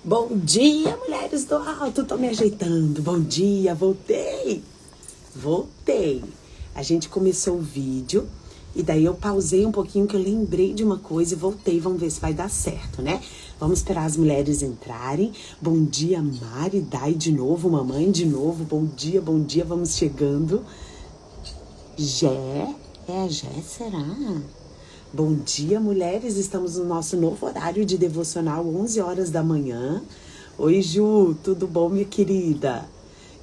Bom dia, mulheres do alto, tô me ajeitando. Bom dia, voltei. A gente começou o vídeo e daí eu pausei um pouquinho que eu lembrei de uma coisa e voltei. Vamos ver se vai dar certo, né? Vamos esperar as mulheres entrarem. Bom dia, Mari, Dai de novo, mamãe de novo. Bom dia, vamos chegando. Jé, é a Jé, será? Bom dia, mulheres, estamos no nosso novo horário de devocional, 11 horas da manhã. Oi, Ju, tudo bom, minha querida?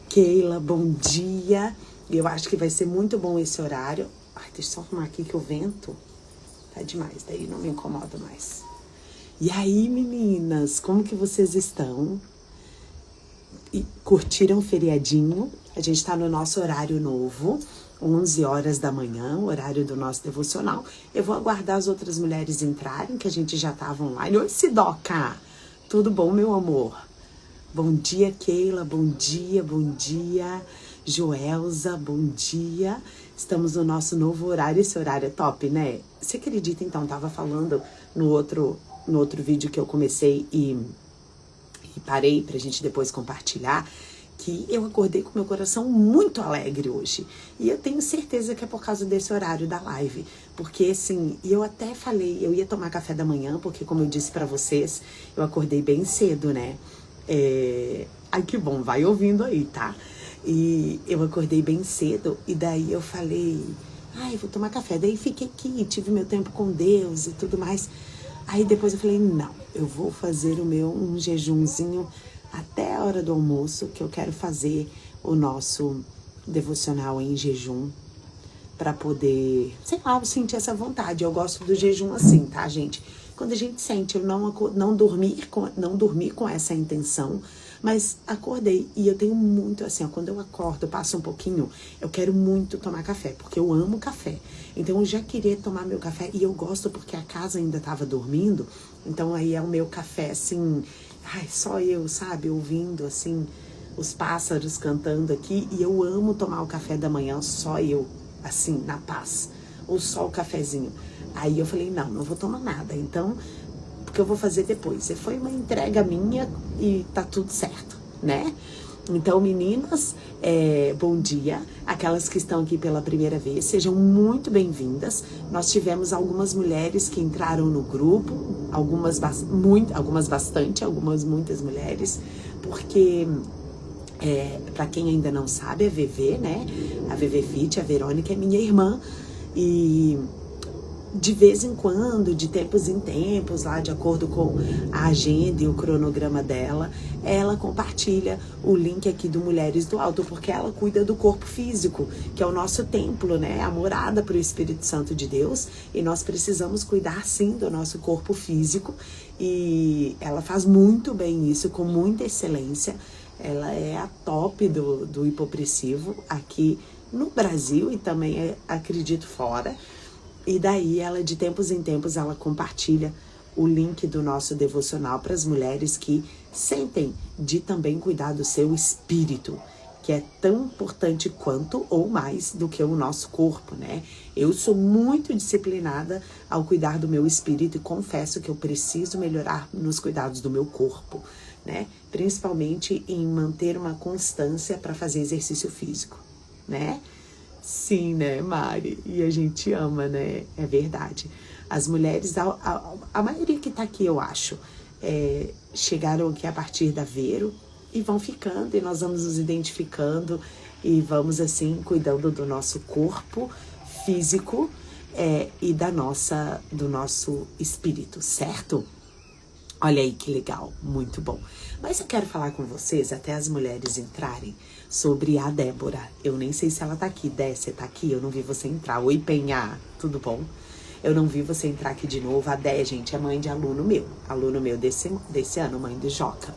Keila, bom dia. Eu acho que vai ser muito bom esse horário. Ai, deixa eu só arrumar aqui que o vento tá demais, daí não me incomoda mais. E aí, meninas, como que vocês estão? E curtiram o feriadinho? A gente tá no nosso horário novo. 11 horas da manhã, o horário do nosso devocional. Eu vou aguardar as outras mulheres entrarem, que a gente já estava online. Oi, Sidoca! Tudo bom, meu amor? Bom dia, Keila. Bom dia. Joelza, bom dia. Estamos no nosso novo horário. Esse horário é top, né? Você acredita, então? Tava falando no outro vídeo que eu comecei e parei pra gente depois compartilhar, que eu acordei com meu coração muito alegre hoje. E eu tenho certeza que é por causa desse horário da live. Porque, assim, eu até falei, eu ia tomar café da manhã, porque, como eu disse pra vocês, eu acordei bem cedo, né? Ai, que bom, vai ouvindo aí, tá? E eu acordei bem cedo, e daí eu falei, ai, vou tomar café. Daí fiquei aqui, tive meu tempo com Deus e tudo mais. Aí depois eu falei, não, eu vou fazer um jejumzinho até a hora do almoço, que eu quero fazer o nosso devocional em jejum, pra poder, sei lá, sentir essa vontade. Eu gosto do jejum assim, tá, gente? Quando a gente sente, eu não dormir com essa intenção, mas acordei. E eu tenho muito, assim, ó, quando eu acordo, passo um pouquinho, eu quero muito tomar café, porque eu amo café. Então eu já queria tomar meu café, e eu gosto porque a casa ainda tava dormindo, então aí é o meu café, assim, ai, só eu, sabe, ouvindo, assim, os pássaros cantando aqui, e eu amo tomar o café da manhã, só eu, assim, na paz, ou só o cafezinho. Aí eu falei, não vou tomar nada, então, porque eu vou fazer depois. E foi uma entrega minha e tá tudo certo, né? Então, meninas, bom dia. Aquelas que estão aqui pela primeira vez, sejam muito bem-vindas. Nós tivemos algumas mulheres que entraram no grupo, algumas bastante, algumas muitas mulheres, porque, para quem ainda não sabe, a VV, né? A VV Fit, a Verônica é minha irmã, e de vez em quando, de tempos em tempos, lá de acordo com a agenda e o cronograma dela, ela compartilha o link aqui do Mulheres do Alto, porque ela cuida do corpo físico, que é o nosso templo, né? A morada para o Espírito Santo de Deus, e nós precisamos cuidar sim do nosso corpo físico, e ela faz muito bem isso, com muita excelência. Ela é a top do hipopressivo aqui no Brasil e também, acredito, fora. E daí, ela, de tempos em tempos, ela compartilha o link do nosso devocional para as mulheres que sentem de também cuidar do seu espírito, que é tão importante quanto ou mais do que o nosso corpo, né? Eu sou muito disciplinada ao cuidar do meu espírito e confesso que eu preciso melhorar nos cuidados do meu corpo, né? Principalmente em manter uma constância para fazer exercício físico, né? Sim, né, Mari? E a gente ama, né? É verdade. As mulheres, a maioria que tá aqui, eu acho, chegaram aqui a partir da Vero e vão ficando, e nós vamos nos identificando e vamos, assim, cuidando do nosso corpo físico e do nosso espírito, certo? Olha aí que legal, muito bom. Mas eu quero falar com vocês, até as mulheres entrarem, sobre a Débora. Eu nem sei se ela tá aqui. Dé, você tá aqui? Eu não vi você entrar. Oi, Penha, tudo bom? Eu não vi você entrar aqui de novo. A Dé, gente, é mãe de aluno meu desse ano, mãe do Joca.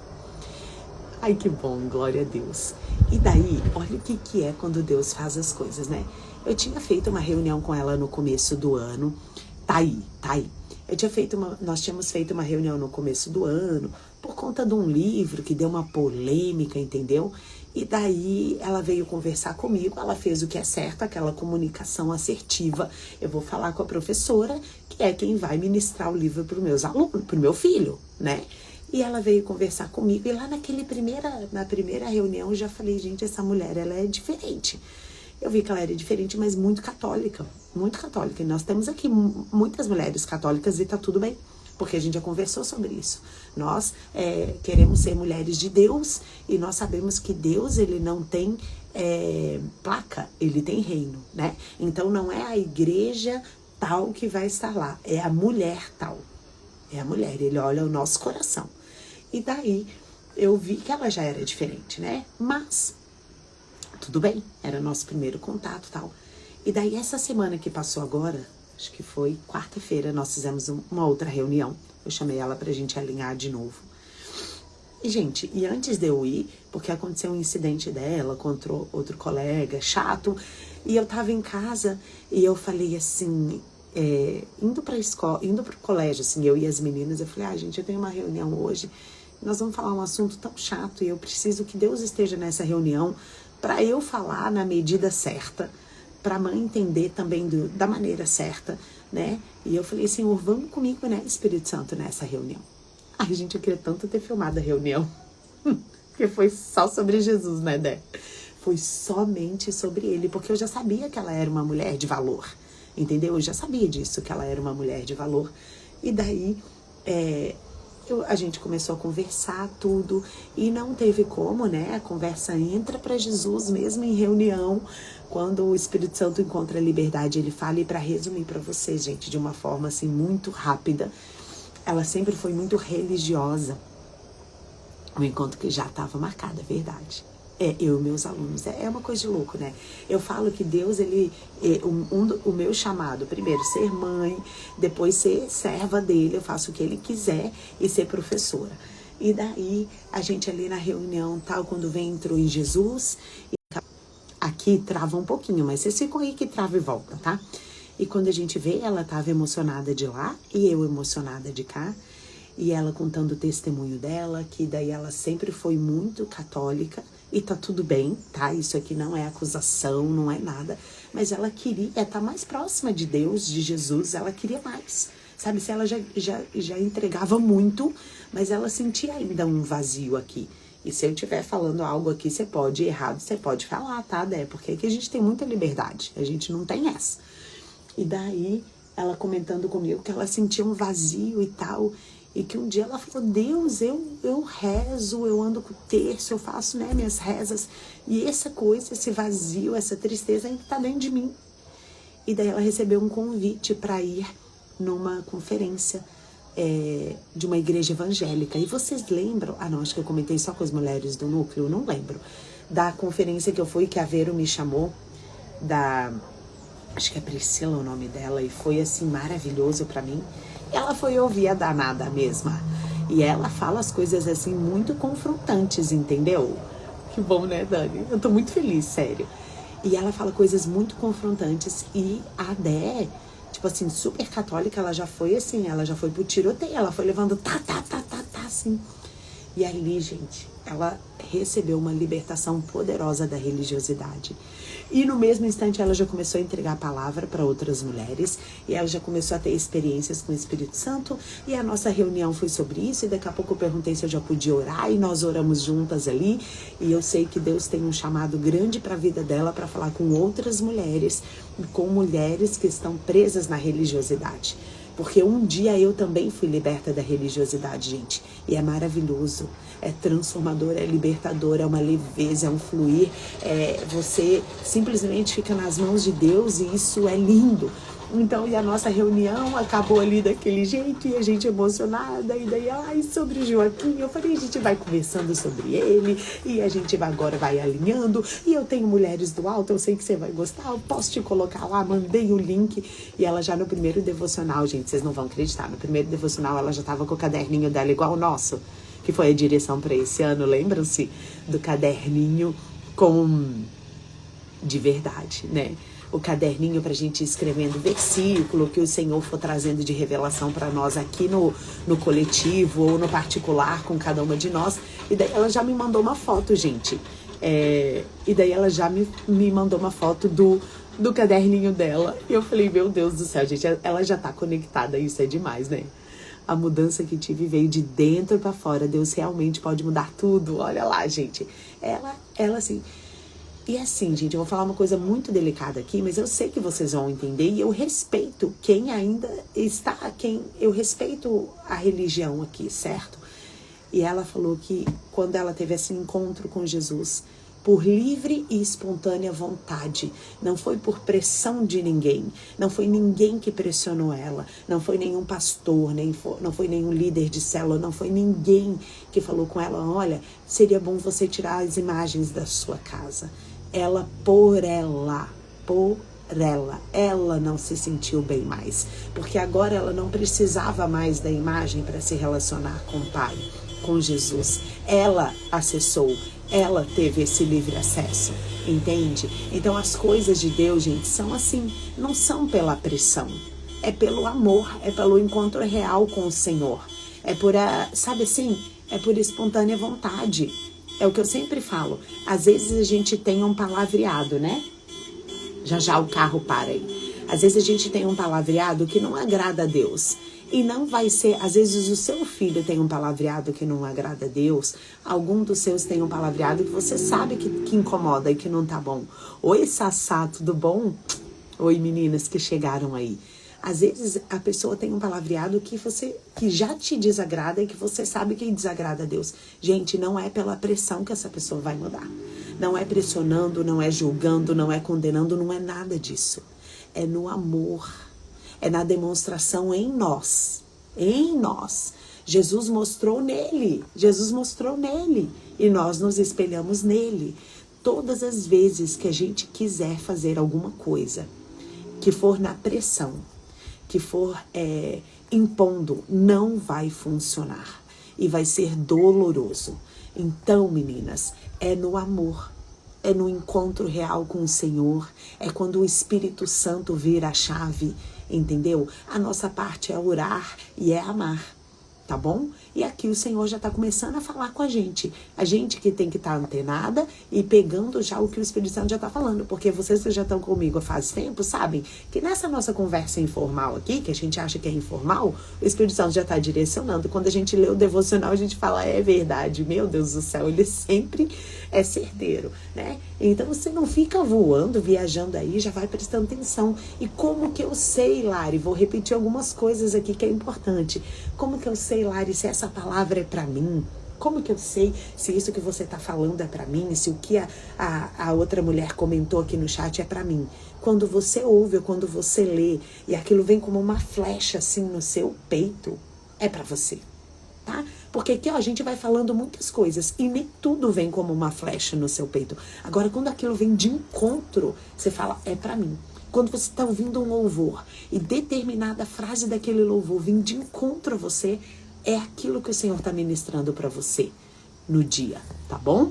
Ai, que bom, glória a Deus. E daí, olha o que é quando Deus faz as coisas, né? Eu tinha feito uma reunião com ela no começo do ano. Tá aí. Nós tínhamos feito uma reunião no começo do ano, por conta de um livro que deu uma polêmica, entendeu? E daí ela veio conversar comigo, ela fez o que é certo, aquela comunicação assertiva. Eu vou falar com a professora, que é quem vai ministrar o livro para os meus alunos, para o meu filho, né? E ela veio conversar comigo, e lá na primeira reunião eu já falei, gente, essa mulher, ela é diferente. Eu vi que ela era diferente, mas muito católica, muito católica. E nós temos aqui muitas mulheres católicas e tá tudo bem, porque a gente já conversou sobre isso. Nós queremos ser mulheres de Deus, e nós sabemos que Deus, ele não tem placa, ele tem reino, né? Então não é a igreja tal que vai estar lá, é a mulher tal. É a mulher, ele olha o nosso coração. E daí eu vi que ela já era diferente, né? Mas tudo bem, era nosso primeiro contato e tal. E daí essa semana que passou agora, acho que foi quarta-feira, nós fizemos uma outra reunião. Eu chamei ela pra gente alinhar de novo. E, gente, e antes de eu ir, porque aconteceu um incidente dela contra outro colega, chato, e eu tava em casa e eu falei assim, indo pra escola, indo pro colégio, assim, eu e as meninas, eu falei, gente, eu tenho uma reunião hoje, nós vamos falar um assunto tão chato e eu preciso que Deus esteja nessa reunião para eu falar na medida certa, para a mãe entender também da maneira certa, né? E eu falei, Senhor, vamos comigo, né, Espírito Santo, nessa reunião. Ai, gente, eu queria tanto ter filmado a reunião, porque foi só sobre Jesus, né, Dé? Foi somente sobre ele, porque eu já sabia que ela era uma mulher de valor, entendeu? Eu já sabia disso, que ela era uma mulher de valor. E daí, a gente começou a conversar tudo e não teve como, né? A conversa entra para Jesus mesmo em reunião, quando o Espírito Santo encontra a liberdade, ele fala. E para resumir para vocês, gente, de uma forma assim muito rápida, ela sempre foi muito religiosa. Um encontro que já estava marcado, é verdade. Eu e meus alunos, é uma coisa de louco, né? Eu falo que Deus, o meu chamado, primeiro ser mãe, depois ser serva dele, eu faço o que ele quiser e ser professora. E daí, a gente ali na reunião, tal, quando entrou em Jesus, aqui trava um pouquinho, mas vocês ficam aí que trava e volta, tá? E quando a gente vê, ela tava emocionada de lá e eu emocionada de cá. E ela contando o testemunho dela, que daí ela sempre foi muito católica, e tá tudo bem, tá? Isso aqui não é acusação, não é nada. Mas ela queria estar mais próxima de Deus, de Jesus, ela queria mais. Sabe, se ela já entregava muito, mas ela sentia ainda um vazio aqui. E se eu estiver falando algo aqui, você pode, errado, você pode falar, tá, Dé? Porque aqui a gente tem muita liberdade, a gente não tem essa. E daí, ela comentando comigo que ela sentia um vazio e tal. E que um dia ela falou, Deus, eu rezo, eu ando com o terço, eu faço, né, minhas rezas. E essa coisa, esse vazio, essa tristeza ainda tá dentro de mim. E daí ela recebeu um convite para ir numa conferência de uma igreja evangélica. E vocês lembram? Ah, não, acho que eu comentei só com as mulheres do núcleo, não lembro. Da conferência que eu fui, que a Vero me chamou, acho que é Priscila o nome dela, e foi assim maravilhoso para mim. Ela foi ouvir a danada mesma. E ela fala as coisas assim muito confrontantes, entendeu? Que bom, né, Dani? Eu tô muito feliz, sério. E ela fala coisas muito confrontantes. E a Dé, tipo assim, super católica, ela já foi assim, ela já foi pro tiroteio, ela foi levando tá, assim. E ali, gente, ela recebeu uma libertação poderosa da religiosidade. E no mesmo instante ela já começou a entregar a palavra para outras mulheres, e ela já começou a ter experiências com o Espírito Santo, e a nossa reunião foi sobre isso, e daqui a pouco eu perguntei se eu já podia orar, e nós oramos juntas ali, e eu sei que Deus tem um chamado grande para a vida dela, para falar com outras mulheres, com mulheres que estão presas na religiosidade. Porque um dia eu também fui liberta da religiosidade, gente. E é maravilhoso, é transformador, é libertador, é uma leveza, é um fluir. Você simplesmente fica nas mãos de Deus e isso é lindo. Então, e a nossa reunião acabou ali daquele jeito e a gente emocionada. E daí, sobre o Joaquim, eu falei, a gente vai conversando sobre ele e a gente agora vai alinhando. E eu tenho Mulheres do Alto, eu sei que você vai gostar, eu posso te colocar lá, mandei o link. E ela já no primeiro devocional, gente, vocês não vão acreditar, no primeiro devocional ela já tava com o caderninho dela igual o nosso, que foi a direção para esse ano, lembram-se? Do caderninho de verdade, né? O caderninho pra gente ir escrevendo versículo que o Senhor for trazendo de revelação para nós aqui no coletivo ou no particular com cada uma de nós. E daí ela já me mandou uma foto, gente. E daí ela já me mandou uma foto do caderninho dela. E eu falei, meu Deus do céu, gente, ela já tá conectada, isso é demais, né? A mudança que tive veio de dentro para fora. Deus realmente pode mudar tudo. Olha lá, gente. Ela assim... E assim, gente, eu vou falar uma coisa muito delicada aqui, mas eu sei que vocês vão entender e eu respeito quem ainda está, eu respeito a religião aqui, certo? E ela falou que quando ela teve esse encontro com Jesus, por livre e espontânea vontade, não foi por pressão de ninguém, não foi ninguém que pressionou ela, não foi nenhum pastor, não foi nenhum líder de célula, não foi ninguém que falou com ela, olha, seria bom você tirar as imagens da sua casa. Ela não se sentiu bem mais, porque agora ela não precisava mais da imagem para se relacionar com o Pai, com Jesus. Ela acessou, ela teve esse livre acesso, entende? Então as coisas de Deus, gente, são assim, não são pela pressão, é pelo amor, é pelo encontro real com o Senhor, é por sabe assim, é por espontânea vontade. É o que eu sempre falo. Às vezes a gente tem um palavreado, né? Já o carro para aí. Às vezes a gente tem um palavreado que não agrada a Deus. E não vai ser... Às vezes o seu filho tem um palavreado que não agrada a Deus. Algum dos seus tem um palavreado que você sabe que incomoda e que não tá bom. Oi, Sassá, tudo bom? Oi, meninas que chegaram aí. Às vezes a pessoa tem um palavreado que já te desagrada e que você sabe que desagrada a Deus. Gente, não é pela pressão que essa pessoa vai mudar. Não é pressionando, não é julgando, não é condenando, não é nada disso. É no amor, é na demonstração em nós. Em nós. Jesus mostrou nele e nós nos espelhamos nele. Todas as vezes que a gente quiser fazer alguma coisa que for na pressão, que for impondo, não vai funcionar e vai ser doloroso. Então, meninas, é no amor, é no encontro real com o Senhor, é quando o Espírito Santo vira a chave, entendeu? A nossa parte é orar e é amar, tá bom? E aqui o Senhor já está começando a falar com a gente que tem que estar antenada e pegando já o que o Espírito Santo já está falando, porque vocês que já estão comigo faz tempo, sabem que nessa nossa conversa informal aqui, que a gente acha que é informal, o Espírito Santo já está direcionando. Quando a gente lê o devocional, a gente fala, é verdade, meu Deus do céu, ele sempre é certeiro, né? Então você não fica voando, viajando aí, já vai prestando atenção. E como que eu sei, Lari? Vou repetir algumas coisas aqui que é importante. Como que eu sei, Lari, se essa palavra é para mim? Como que eu sei se isso que você está falando é para mim? Se o que a outra mulher comentou aqui no chat é para mim? Quando você ouve ou quando você lê e aquilo vem como uma flecha assim no seu peito, é para você, tá? Porque aqui, ó, a gente vai falando muitas coisas e nem tudo vem como uma flecha no seu peito. Agora, quando aquilo vem de encontro, você fala, é pra mim. Quando você está ouvindo um louvor e determinada frase daquele louvor vem de encontro a você, é aquilo que o Senhor está ministrando para você no dia, tá bom?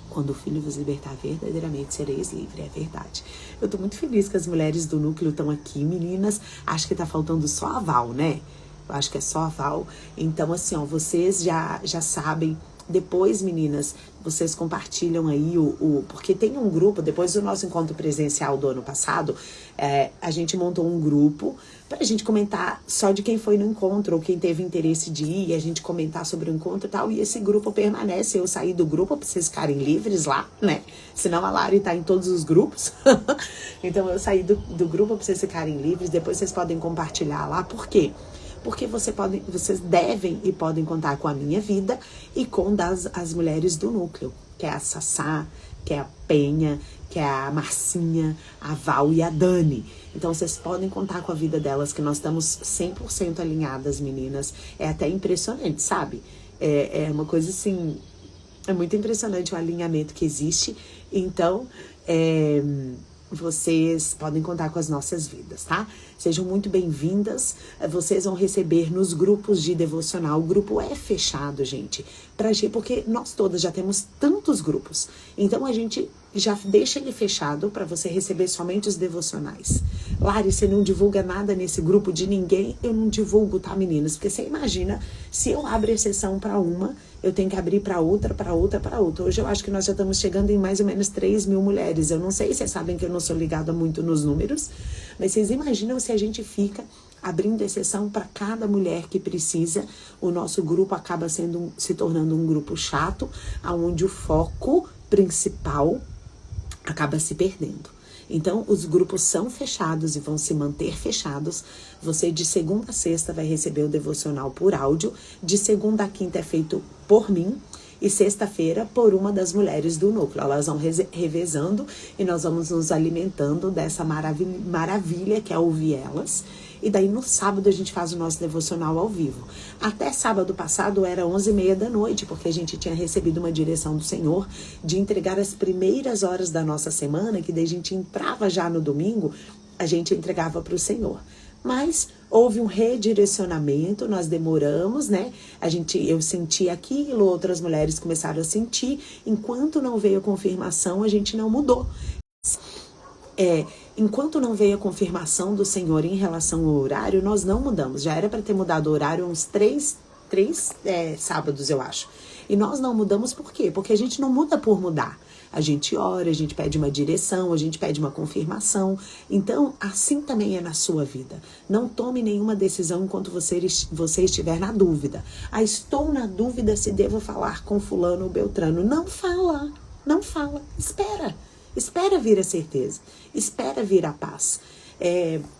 Quando o Filho vos libertar, verdadeiramente sereis livres, é verdade. Eu tô muito feliz que as mulheres do núcleo estão aqui, meninas. Acho que tá faltando só a Val, né? Eu acho que é só a Val. Então, assim, ó, vocês já sabem. Depois, meninas, vocês compartilham aí porque tem um grupo, depois do nosso encontro presencial do ano passado, a gente montou um grupo pra gente comentar só de quem foi no encontro, ou quem teve interesse de ir, e a gente comentar sobre o encontro e tal, e esse grupo permanece. Eu saí do grupo pra vocês ficarem livres lá, né? Senão a Lari tá em todos os grupos. Então eu saí do grupo pra vocês ficarem livres, depois vocês podem compartilhar lá. Por quê? Porque vocês devem e podem contar com a minha vida e com as mulheres do núcleo, que é a Sassá, que é a Penha, que é a Marcinha, a Val e a Dani. Então vocês podem contar com a vida delas, que nós estamos 100% alinhadas, meninas. É até impressionante, sabe? É uma coisa assim, é muito impressionante o alinhamento que existe. Então, vocês podem contar com as nossas vidas, tá? Sejam muito bem-vindas. Vocês vão receber nos grupos de devocional. O grupo é fechado, gente, porque nós todas já temos tantos grupos. Então, a gente já deixa ele fechado para você receber somente os devocionais. Lari, você não divulga nada nesse grupo de ninguém? Eu não divulgo, tá, meninas? Porque você imagina, se eu abro exceção para uma, eu tenho que abrir para outra, para outra, para outra. Hoje eu acho que nós já estamos chegando em mais ou menos 3.000 mulheres. Eu não sei, vocês sabem que eu não sou ligada muito nos números, mas vocês imaginam se a gente fica abrindo exceção para cada mulher que precisa. O nosso grupo acaba se tornando um grupo chato, onde o foco principal acaba se perdendo. Então, os grupos são fechados e vão se manter fechados. Você, de segunda a sexta, vai receber o devocional por áudio. De segunda a quinta é feito por mim. E sexta-feira, por uma das mulheres do núcleo. Elas vão revezando e nós vamos nos alimentando dessa maravilha que é ouvir elas. E daí, no sábado, a gente faz o nosso devocional ao vivo. Até sábado passado, era 11h30 da noite, porque a gente tinha recebido uma direção do Senhor de entregar as primeiras horas da nossa semana, que daí a gente entrava já no domingo, a gente entregava para o Senhor. Mas houve um redirecionamento, nós demoramos, né? Eu senti aquilo, outras mulheres começaram a sentir. Enquanto não veio a confirmação, a gente não mudou. Enquanto não veio a confirmação do Senhor em relação ao horário, nós não mudamos. Já era para ter mudado o horário uns três sábados, eu acho. E nós não mudamos por quê? Porque a gente não muda por mudar. A gente ora, a gente pede uma direção, a gente pede uma confirmação. Então, assim também é na sua vida. Não tome nenhuma decisão enquanto você estiver na dúvida. Estou na dúvida se devo falar com fulano ou beltrano. Não fala, não fala. Espera vir a certeza. Espera vir a paz.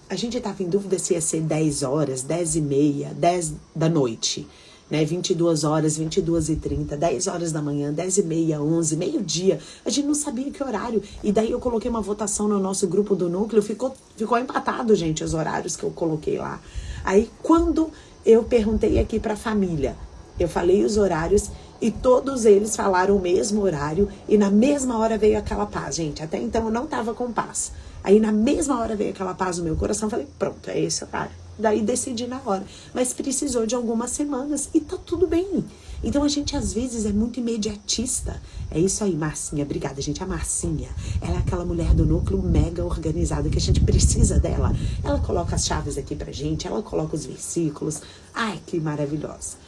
A gente estava em dúvida se ia ser 10 horas, 10h30, 10 da noite. 22 horas, 22h30, 10 horas da manhã, 10h30, 11, meio-dia. A gente não sabia que horário. E daí eu coloquei uma votação no nosso grupo do núcleo. Ficou empatado, gente, os horários que eu coloquei lá. Aí, quando eu perguntei aqui pra família, eu falei os horários e todos eles falaram o mesmo horário. E na mesma hora veio aquela paz, gente. Até então eu não tava com paz. Aí na mesma hora veio aquela paz no meu coração. Falei, pronto, é esse horário. Daí decidi na hora. Mas precisou de algumas semanas e tá tudo bem. Então a gente às vezes é muito imediatista. É isso aí, Marcinha. Obrigada, gente. A Marcinha, ela é aquela mulher do núcleo mega organizada que a gente precisa dela. Ela coloca as chaves aqui pra gente, ela coloca os versículos. Ai, que maravilhosa.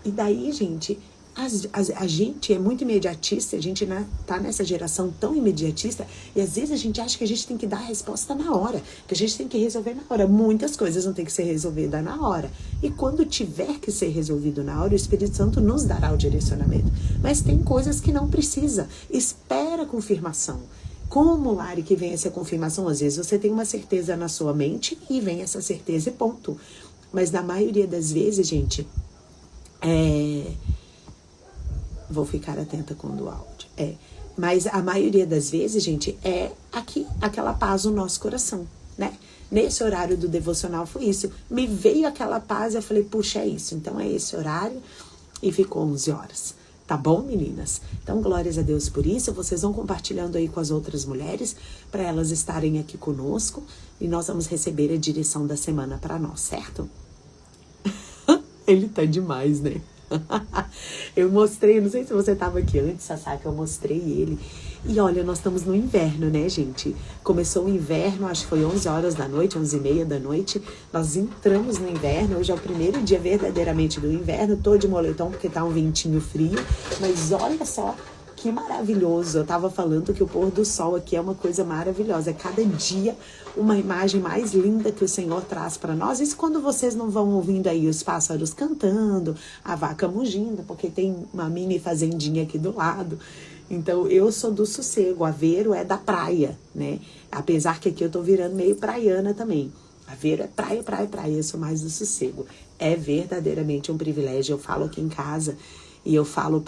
E daí, gente, a gente é muito imediatista, a gente tá nessa geração tão imediatista e às vezes a gente acha que a gente tem que dar a resposta na hora, que a gente tem que resolver na hora. Muitas coisas não tem que ser resolvidas na hora. E quando tiver que ser resolvido na hora, o Espírito Santo nos dará o direcionamento. Mas tem coisas que não precisa. Espera a confirmação. Como, Lari, que vem essa confirmação? Às vezes você tem uma certeza na sua mente e vem essa certeza e ponto. Mas na maioria das vezes, gente, vou ficar atenta com o áudio. Mas a maioria das vezes, gente, é aquela paz no nosso coração, né? Nesse horário do devocional foi isso. Me veio aquela paz e eu falei, puxa, é isso. Então é esse horário e ficou 11 horas. Tá bom, meninas? Então, glórias a Deus por isso. Vocês vão compartilhando aí com as outras mulheres para elas estarem aqui conosco e nós vamos receber a direção da semana para nós, certo? Ele tá demais, né? Eu mostrei, não sei se você tava aqui antes, Sassá, que eu mostrei ele. E olha, nós estamos no inverno, né, gente? Começou o inverno, acho que foi 11 horas da noite, 11h30 da noite. Nós entramos no inverno, hoje é o primeiro dia verdadeiramente do inverno. Tô de moletom porque tá um ventinho frio. Mas olha só que maravilhoso. Eu tava falando que o pôr do sol aqui é uma coisa maravilhosa. É cada dia uma imagem mais linda que o Senhor traz para nós. Isso quando vocês não vão ouvindo aí os pássaros cantando, a vaca mugindo, porque tem uma mini fazendinha aqui do lado. Então, eu sou do sossego. Aveiro é da praia, né? Apesar que aqui eu tô virando meio praiana também. Aveiro é praia, praia, praia. Eu sou mais do sossego. É verdadeiramente um privilégio. Eu falo aqui em casa e eu falo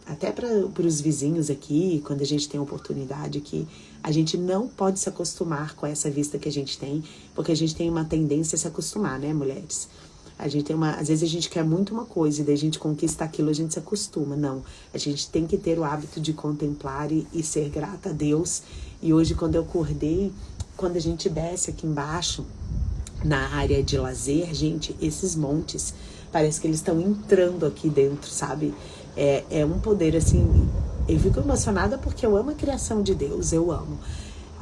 até para os vizinhos aqui, quando a gente tem a oportunidade, que a gente não pode se acostumar com essa vista que a gente tem, porque a gente tem uma tendência a se acostumar, né, mulheres? Às vezes a gente quer muito uma coisa e daí a gente conquista aquilo, a gente se acostuma. Não, a gente tem que ter o hábito de contemplar e ser grata a Deus. E hoje, quando eu acordei, quando a gente desce aqui embaixo, na área de lazer, gente, esses montes, parece que eles estão entrando aqui dentro, sabe? É um poder, assim, eu fico emocionada porque eu amo a criação de Deus, eu amo.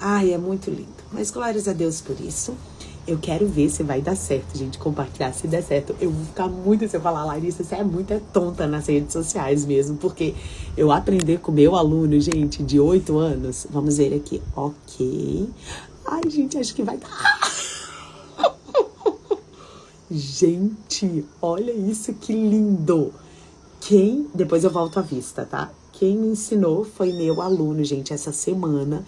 Ai, é muito lindo. Mas glórias a Deus por isso. Eu quero ver se vai dar certo, gente, compartilhar. Se der certo, eu vou ficar muito se eu falar, Larissa, você é muito tonta nas redes sociais mesmo, porque eu aprendi com meu aluno, gente, de 8 anos. Vamos ver aqui, ok. Ai, gente, acho que vai dar. Gente, olha isso, que lindo. Depois eu volto à vista, tá? Quem me ensinou foi meu aluno, gente, essa semana.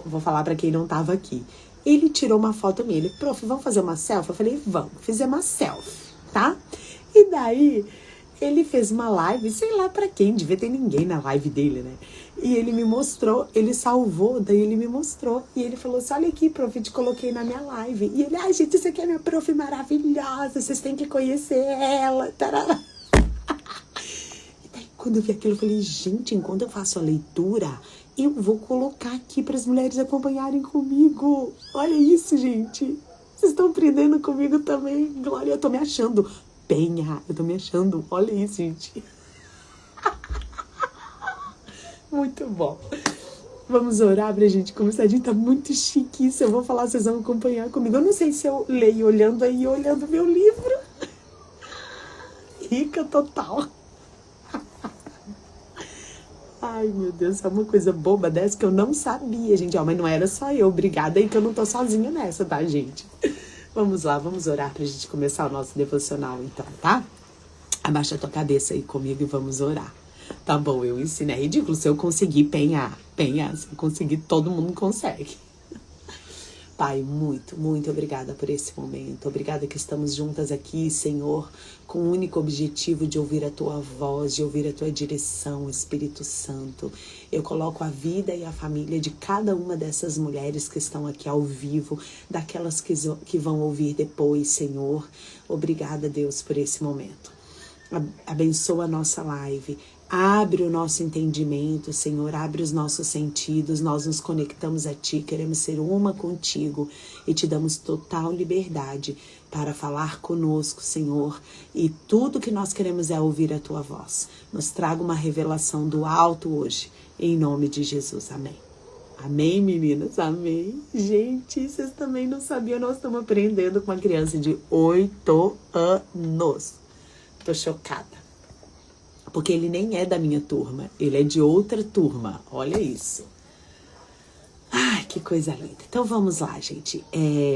Vou falar pra quem não tava aqui. Ele tirou uma foto minha. Ele, prof, vamos fazer uma selfie? Eu falei, vamos. Fizemos uma selfie, tá? E daí, ele fez uma live, sei lá pra quem, devia ter ninguém na live dele, né? E ele me mostrou, ele salvou, daí ele me mostrou. E ele falou assim, olha aqui, prof, te coloquei na minha live. E ele, ai, gente, isso aqui é minha prof maravilhosa, vocês têm que conhecer ela. Tarará. E daí, quando eu vi aquilo, eu falei, gente, enquanto eu faço a leitura, eu vou colocar aqui para as mulheres acompanharem comigo. Olha isso, gente. Vocês estão aprendendo comigo também. Glória, eu tô me achando. Penha, eu tô me achando. Olha isso, gente. Muito bom. Vamos orar pra gente começar. A gente tá muito chique isso. Eu vou falar, vocês vão acompanhar comigo. Eu não sei se eu leio olhando aí, olhando meu livro. Rica total. Ai, meu Deus, é uma coisa boba dessa que eu não sabia, gente. Ó, mas não era só eu. Obrigada aí que eu não tô sozinha nessa, tá, gente? Vamos lá, vamos orar pra gente começar o nosso devocional, então, tá? Abaixa a tua cabeça aí comigo e vamos orar. Tá bom, eu ensino. É ridículo se eu conseguir penhar. Se eu conseguir, todo mundo consegue. Pai, muito, muito obrigada por esse momento. Obrigada que estamos juntas aqui, Senhor, com o único objetivo de ouvir a Tua voz, de ouvir a Tua direção, Espírito Santo. Eu coloco a vida e a família de cada uma dessas mulheres que estão aqui ao vivo, daquelas que vão ouvir depois, Senhor. Obrigada, Deus, por esse momento. Abençoa a nossa live. Abre o nosso entendimento, Senhor, abre os nossos sentidos, nós nos conectamos a Ti, queremos ser uma contigo e Te damos total liberdade para falar conosco, Senhor, e tudo que nós queremos é ouvir a Tua voz. Nos traga uma revelação do alto hoje, em nome de Jesus, amém. Amém, meninas, amém. Gente, vocês também não sabiam, nós estamos aprendendo com uma criança de 8 anos. Tô chocada. Porque ele nem é da minha turma, ele é de outra turma, olha isso. Ai, que coisa linda. Então vamos lá, gente.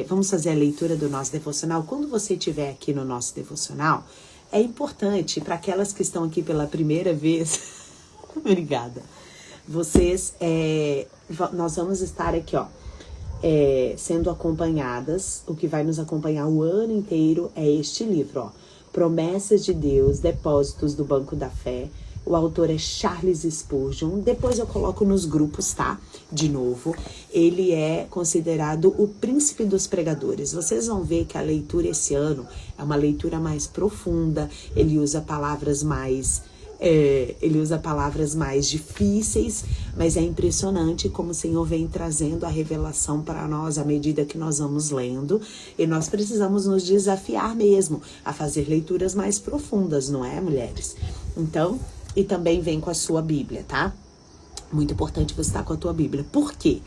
Vamos fazer a leitura do nosso devocional. Quando você estiver aqui no nosso devocional, é importante para aquelas que estão aqui pela primeira vez, obrigada, nós vamos estar aqui, ó, sendo acompanhadas, o que vai nos acompanhar o ano inteiro é este livro, ó. Promessas de Deus, Depósitos do Banco da Fé. O autor é Charles Spurgeon. Depois eu coloco nos grupos, tá? De novo. Ele é considerado o príncipe dos pregadores. Vocês vão ver que a leitura esse ano é uma leitura mais profunda. Ele usa palavras mais difíceis, mas é impressionante como o Senhor vem trazendo a revelação para nós à medida que nós vamos lendo, e nós precisamos nos desafiar mesmo a fazer leituras mais profundas, não é, mulheres? Então, e também vem com a sua Bíblia, tá? Muito importante você estar com a tua Bíblia. Por quê?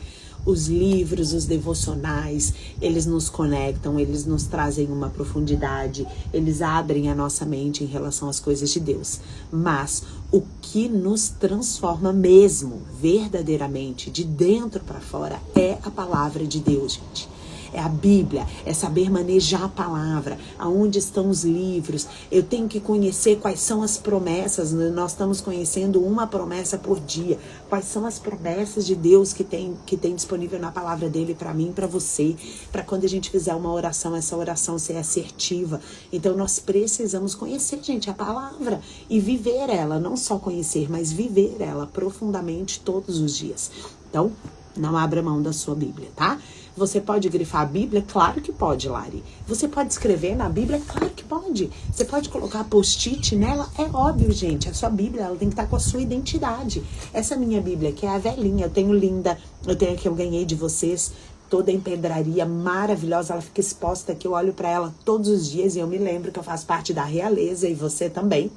Os livros, os devocionais, eles nos conectam, eles nos trazem uma profundidade, eles abrem a nossa mente em relação às coisas de Deus. Mas o que nos transforma mesmo, verdadeiramente, de dentro para fora, é a palavra de Deus, gente. É a Bíblia, é saber manejar a palavra, aonde estão os livros. Eu tenho que conhecer quais são as promessas, nós estamos conhecendo uma promessa por dia. Quais são as promessas de Deus que tem disponível na palavra dele para mim e para você, para quando a gente fizer uma oração, essa oração ser assertiva. Então nós precisamos conhecer, gente, a palavra e viver ela, não só conhecer, mas viver ela profundamente todos os dias. Então, não abra mão da sua Bíblia, tá? Você pode grifar a Bíblia? Claro que pode, Lari. Você pode escrever na Bíblia? Claro que pode. Você pode colocar post-it nela? É óbvio, gente. A sua Bíblia, ela tem que estar com a sua identidade. Essa minha Bíblia aqui é a velhinha. Eu tenho linda. Eu tenho aqui, eu ganhei de vocês. Toda em pedraria, maravilhosa. Ela fica exposta aqui. Eu olho pra ela todos os dias e eu me lembro que eu faço parte da realeza e você também,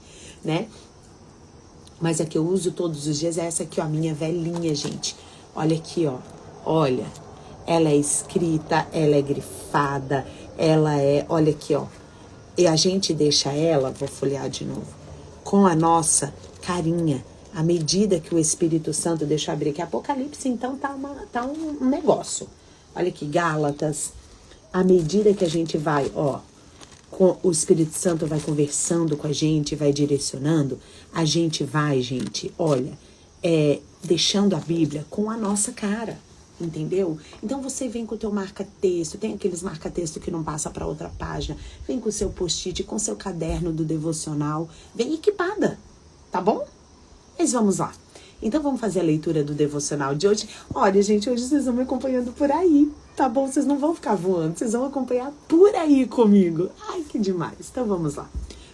né? Mas a que eu uso todos os dias é essa aqui, ó. A minha velhinha, gente. Olha aqui, ó. Olha. Ela é escrita, ela é grifada, ela é... Olha aqui, ó. E a gente deixa ela, vou folhear de novo, com a nossa carinha. À medida que o Espírito Santo... Deixa eu abrir aqui. Apocalipse, então, tá um negócio. Olha aqui, Gálatas. À medida que a gente vai, ó, o Espírito Santo vai conversando com a gente, vai direcionando, a gente vai, gente, olha, deixando a Bíblia com a nossa cara, entendeu? Então você vem com o teu marca-texto, tem aqueles marca-texto que não passa para outra página, vem com o seu post-it, com o seu caderno do devocional, vem equipada, tá bom? Mas vamos lá. Então vamos fazer a leitura do devocional de hoje. Olha, gente, hoje vocês vão me acompanhando por aí, tá bom? Vocês não vão ficar voando, vocês vão acompanhar por aí comigo. Ai, que demais. Então vamos lá.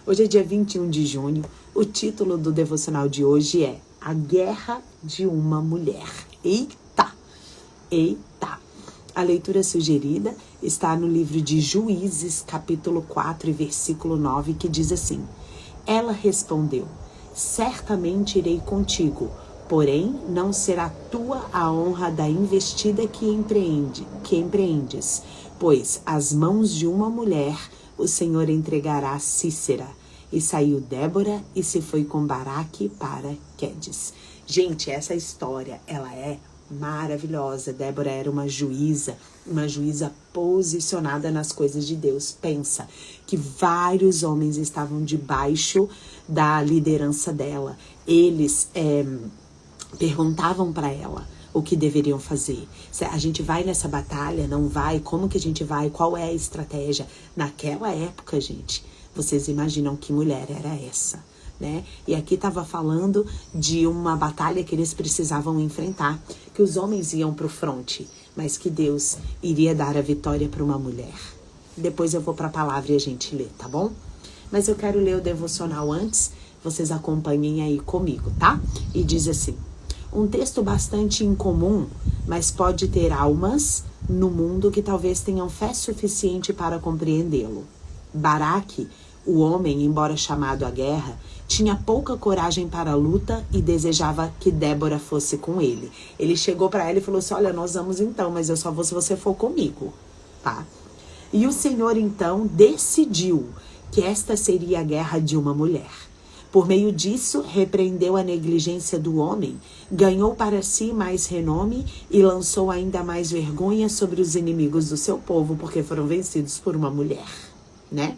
Hoje é dia 21 de junho. O título do devocional de hoje é A Guerra de uma Mulher. Eita! Eita! A leitura sugerida está no livro de Juízes, capítulo 4, versículo 9, que diz assim: Ela respondeu: Certamente irei contigo, porém não será tua a honra da investida que empreendes, pois as mãos de uma mulher o Senhor entregará a Sísera. E saiu Débora e se foi com Baraque para Quedes. Gente, essa história, ela é maravilhosa. Débora era uma juíza posicionada nas coisas de Deus. Pensa que vários homens estavam debaixo da liderança dela. Eles perguntavam para ela o que deveriam fazer. A gente vai nessa batalha? Não vai? Como que a gente vai? Qual é a estratégia? Naquela época, gente, vocês imaginam que mulher era essa, né? E aqui estava falando de uma batalha que eles precisavam enfrentar, que os homens iam para o fronte, mas que Deus iria dar a vitória para uma mulher. Depois eu vou para a palavra e a gente lê, tá bom? Mas eu quero ler o devocional antes, vocês acompanhem aí comigo, tá? E diz assim: um texto bastante incomum, mas pode ter almas no mundo que talvez tenham fé suficiente para compreendê-lo. Baraque, o homem, embora chamado à guerra, tinha pouca coragem para a luta e desejava que Débora fosse com ele. Ele chegou para ela e falou assim: olha, nós vamos então, mas eu só vou se você for comigo, tá? E o Senhor então decidiu que esta seria a guerra de uma mulher. Por meio disso, repreendeu a negligência do homem, ganhou para si mais renome e lançou ainda mais vergonha sobre os inimigos do seu povo, porque foram vencidos por uma mulher, né?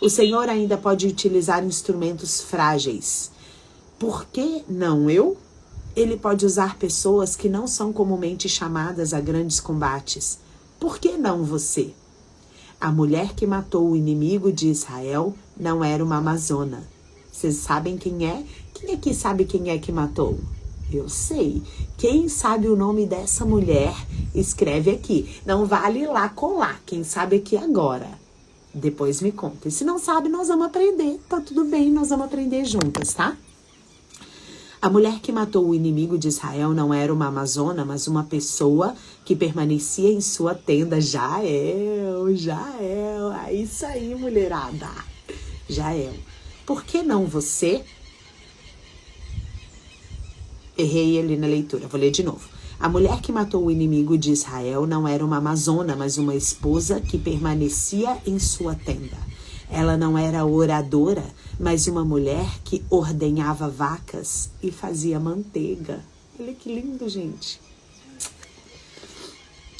O Senhor ainda pode utilizar instrumentos frágeis. Por que não eu? Ele pode usar pessoas que não são comumente chamadas a grandes combates. Por que não você? A mulher que matou o inimigo de Israel não era uma amazona. Vocês sabem quem é? Quem aqui sabe quem é que matou? Eu sei. Quem sabe o nome dessa mulher, escreve aqui. Não vale ir lá colar. Quem sabe aqui agora. Depois me conta. E se não sabe, nós vamos aprender. Tá tudo bem, nós vamos aprender juntas, tá? A mulher que matou o inimigo de Israel não era uma amazona, mas uma pessoa que permanecia em sua tenda. Jael. É isso aí, mulherada. Jael. Por que não você? Errei ali na leitura, vou ler de novo. A mulher que matou o inimigo de Israel não era uma amazona, mas uma esposa que permanecia em sua tenda. Ela não era oradora, mas uma mulher que ordenhava vacas e fazia manteiga. Olha que lindo, gente.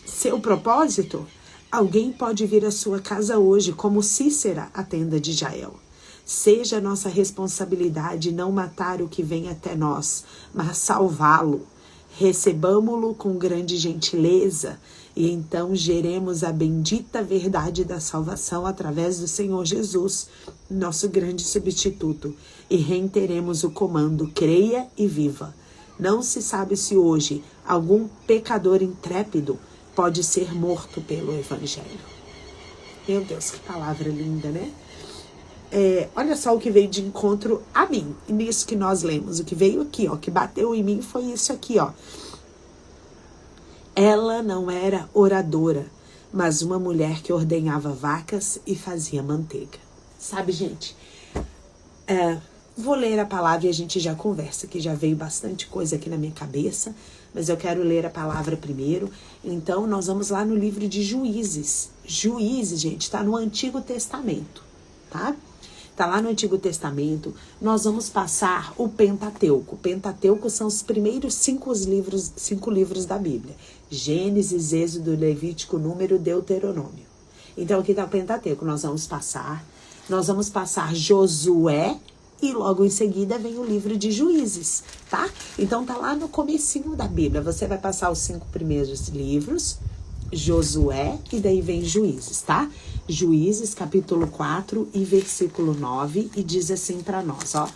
Seu propósito? Alguém pode vir à sua casa hoje, como Sísera, a tenda de Jael. Seja nossa responsabilidade não matar o que vem até nós, mas salvá-lo. Recebamo-lo com grande gentileza e então geremos a bendita verdade da salvação através do Senhor Jesus, nosso grande substituto, e reiteremos o comando: creia e viva. Não se sabe se hoje algum pecador intrépido pode ser morto pelo Evangelho. Meu Deus, que palavra linda, né? Olha só o que veio de encontro a mim, nisso que nós lemos. O que veio aqui, ó, que bateu em mim foi isso aqui, ó. Ela não era oradora, mas uma mulher que ordenhava vacas e fazia manteiga. Sabe, gente? Vou ler a palavra e a gente já conversa, que já veio bastante coisa aqui na minha cabeça, mas eu quero ler a palavra primeiro. Então, nós vamos lá no livro de Juízes. Juízes, gente, tá no Antigo Testamento, tá? Tá lá no Antigo Testamento. Nós vamos passar o Pentateuco. O Pentateuco são os primeiros 5 livros da Bíblia. Gênesis, Êxodo, Levítico, Número, Deuteronômio. Então aqui tá o Pentateuco, nós vamos passar Josué e logo em seguida vem o livro de Juízes, tá? Então tá lá no comecinho da Bíblia, você vai passar os 5 primeiros livros, Josué e daí vem Juízes, tá? Juízes, capítulo 4 e versículo 9, e diz assim pra nós, ó.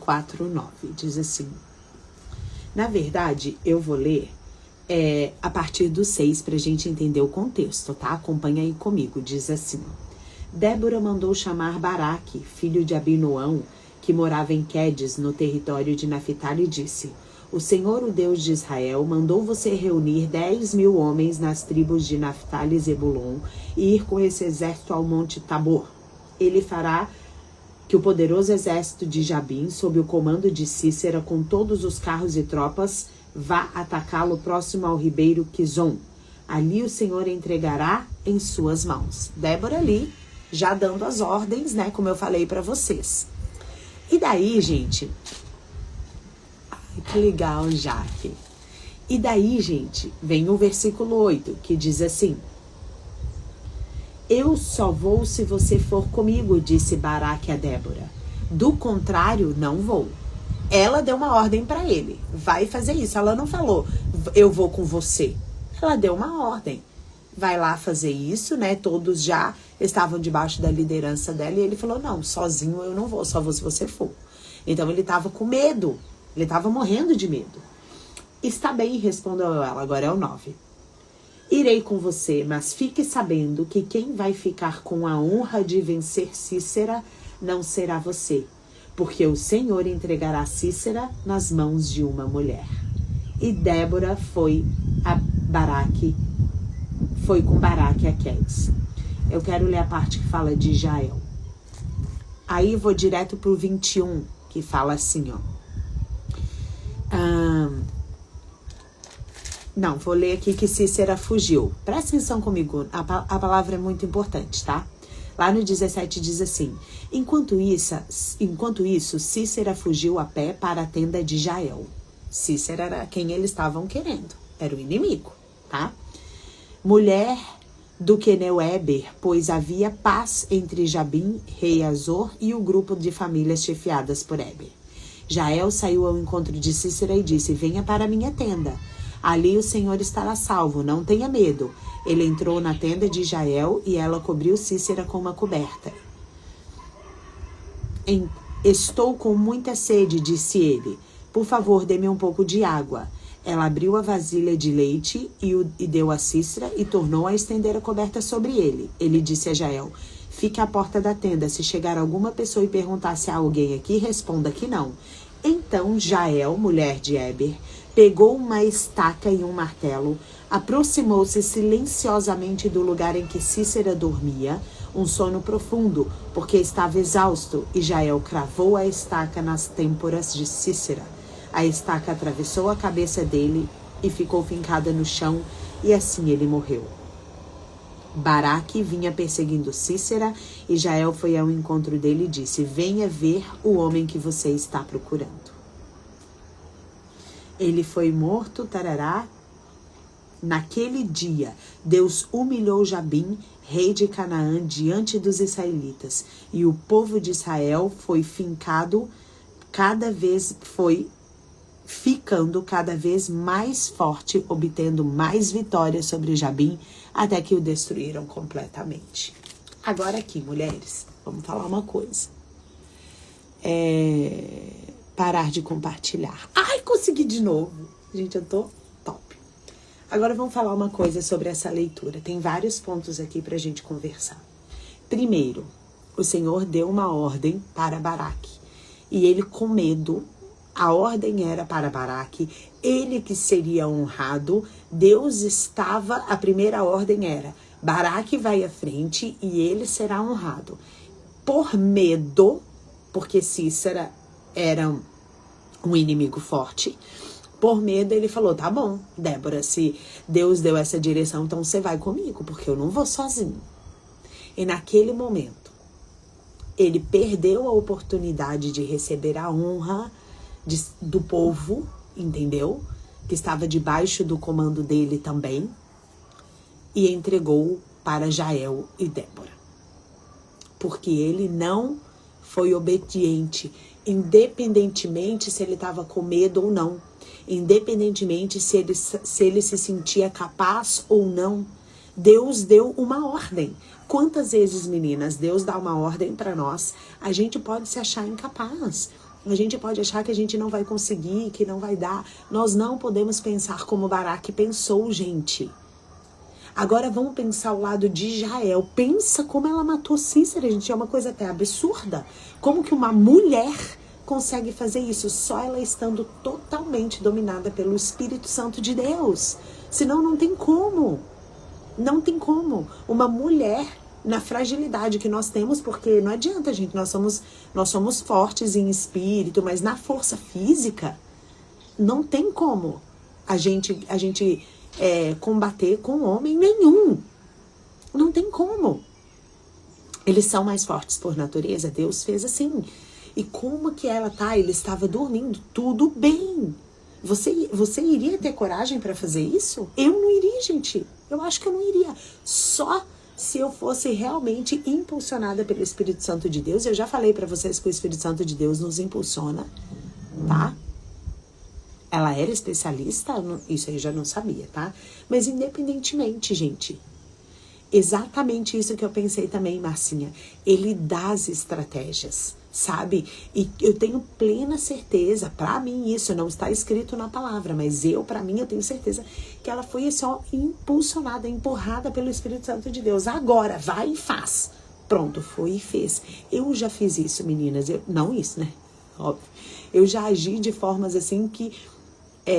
4:9, diz assim. Na verdade, eu vou ler a partir do 6 pra gente entender o contexto, tá? Acompanha aí comigo, diz assim. Débora mandou chamar Baraque, filho de Abinoão, que morava em Quedes, no território de Naphtali, e disse: O Senhor, o Deus de Israel, mandou você reunir 10.000 homens nas tribos de Naphtali e Zebulon e ir com esse exército ao monte Tabor. Ele fará que o poderoso exército de Jabim, sob o comando de Cícera, com todos os carros e tropas, vá atacá-lo próximo ao ribeiro Quizon. Ali o Senhor entregará em suas mãos. Débora ali, já dando as ordens, né, como eu falei pra vocês. E daí, gente... Ai, que legal, Jaque. E daí, gente, vem o versículo 8, que diz assim... Eu só vou se você for comigo, disse Baraque a Débora. Do contrário, não vou. Ela deu uma ordem para ele. Vai fazer isso. Ela não falou, eu vou com você. Ela deu uma ordem. Vai lá fazer isso, né? Todos já estavam debaixo da liderança dela. E ele falou, não, sozinho eu não vou, só vou se você for. Então ele estava com medo. Ele estava morrendo de medo. Está bem, respondeu ela. Agora é o 9. Irei com você, mas fique sabendo que quem vai ficar com a honra de vencer Cícera não será você, porque o Senhor entregará Cícera nas mãos de uma mulher. E Débora foi com Baraque a Quedes. Eu quero ler a parte que fala de Jael. Aí vou direto pro 21, que fala assim, ó. Não, vou ler aqui que Cícera fugiu. Presta atenção comigo, a palavra é muito importante, tá? Lá no 17 diz assim: Enquanto isso, Cícera fugiu a pé para a tenda de Jael. Cícera era quem eles estavam querendo, era o inimigo, tá? Mulher do queneu Éber, pois havia paz entre Jabim, rei Azor, e o grupo de famílias chefiadas por Éber. Jael saiu ao encontro de Cícera e disse: Venha para a minha tenda. Ali o Senhor estará salvo, não tenha medo. Ele entrou na tenda de Jael e ela cobriu Cícera com uma coberta. Estou com muita sede, disse ele. Por favor, dê-me um pouco de água. Ela abriu a vasilha de leite e deu a Cícera e tornou a estender a coberta sobre ele. Ele disse a Jael: Fique à porta da tenda. Se chegar alguma pessoa e perguntar se há alguém aqui, responda que não. Então Jael, mulher de Éber, pegou uma estaca e um martelo, aproximou-se silenciosamente do lugar em que Cícera dormia, um sono profundo, porque estava exausto, e Jael cravou a estaca nas têmporas de Cícera. A estaca atravessou a cabeça dele e ficou fincada no chão, e assim ele morreu. Baraque vinha perseguindo Cícera, e Jael foi ao encontro dele e disse: Venha ver o homem que você está procurando. Ele foi morto, tarará. Naquele dia, Deus humilhou Jabim, rei de Canaã, diante dos israelitas, e o povo de Israel foi ficando cada vez mais forte, obtendo mais vitórias sobre Jabim, até que o destruíram completamente. Agora aqui, mulheres, vamos falar uma coisa. Parar de compartilhar. Ai, consegui de novo. Gente, eu tô top. Agora vamos falar uma coisa sobre essa leitura. Tem vários pontos aqui pra gente conversar. Primeiro, o Senhor deu uma ordem para Baraque. E ele, com medo, a ordem era para Baraque, ele que seria honrado. A primeira ordem era: Baraque vai à frente e ele será honrado. Por medo, porque Cícera era um inimigo forte, por medo ele falou: tá bom, Débora, se Deus deu essa direção, então você vai comigo, porque eu não vou sozinho. E naquele momento, ele perdeu a oportunidade de receber a honra do povo, entendeu? Que estava debaixo do comando dele também. e entregou para Jael e Débora. Porque ele não foi obediente, independentemente se ele estava com medo ou não, independentemente se ele se sentia capaz ou não. Deus deu uma ordem. Quantas vezes, meninas, Deus dá uma ordem para nós, a gente pode se achar incapaz. A gente pode achar que a gente não vai conseguir, que não vai dar. Nós não podemos pensar como Baraque pensou, gente. Agora vamos pensar o lado de Jael. Pensa como ela matou Cícera, gente. É uma coisa até absurda. Como que uma mulher consegue fazer isso? Só ela estando totalmente dominada pelo Espírito Santo de Deus. Senão não tem como. Não tem como. Uma mulher, na fragilidade que nós temos, porque não adianta, gente, nós somos fortes em espírito, mas na força física, não tem como a gente combater com homem nenhum. Não tem como. Eles são mais fortes por natureza, Deus fez assim. E como que ela tá? Ele estava dormindo, tudo bem. Você iria ter coragem para fazer isso? Eu não iria, gente. Eu acho que eu não iria. Só se eu fosse realmente impulsionada pelo Espírito Santo de Deus. Eu já falei para vocês que o Espírito Santo de Deus nos impulsiona, tá? Ela era especialista? Isso aí eu já não sabia, tá? Mas independentemente, gente, exatamente isso que eu pensei também, Marcinha. Ele dá as estratégias, sabe? E eu tenho plena certeza, pra mim isso não está escrito na palavra, mas pra mim eu tenho certeza que ela foi só impulsionada, empurrada pelo Espírito Santo de Deus. Agora, vai e faz. Pronto, foi e fez. Eu já fiz isso, meninas. Não isso, né? Óbvio. Eu já agi de formas assim que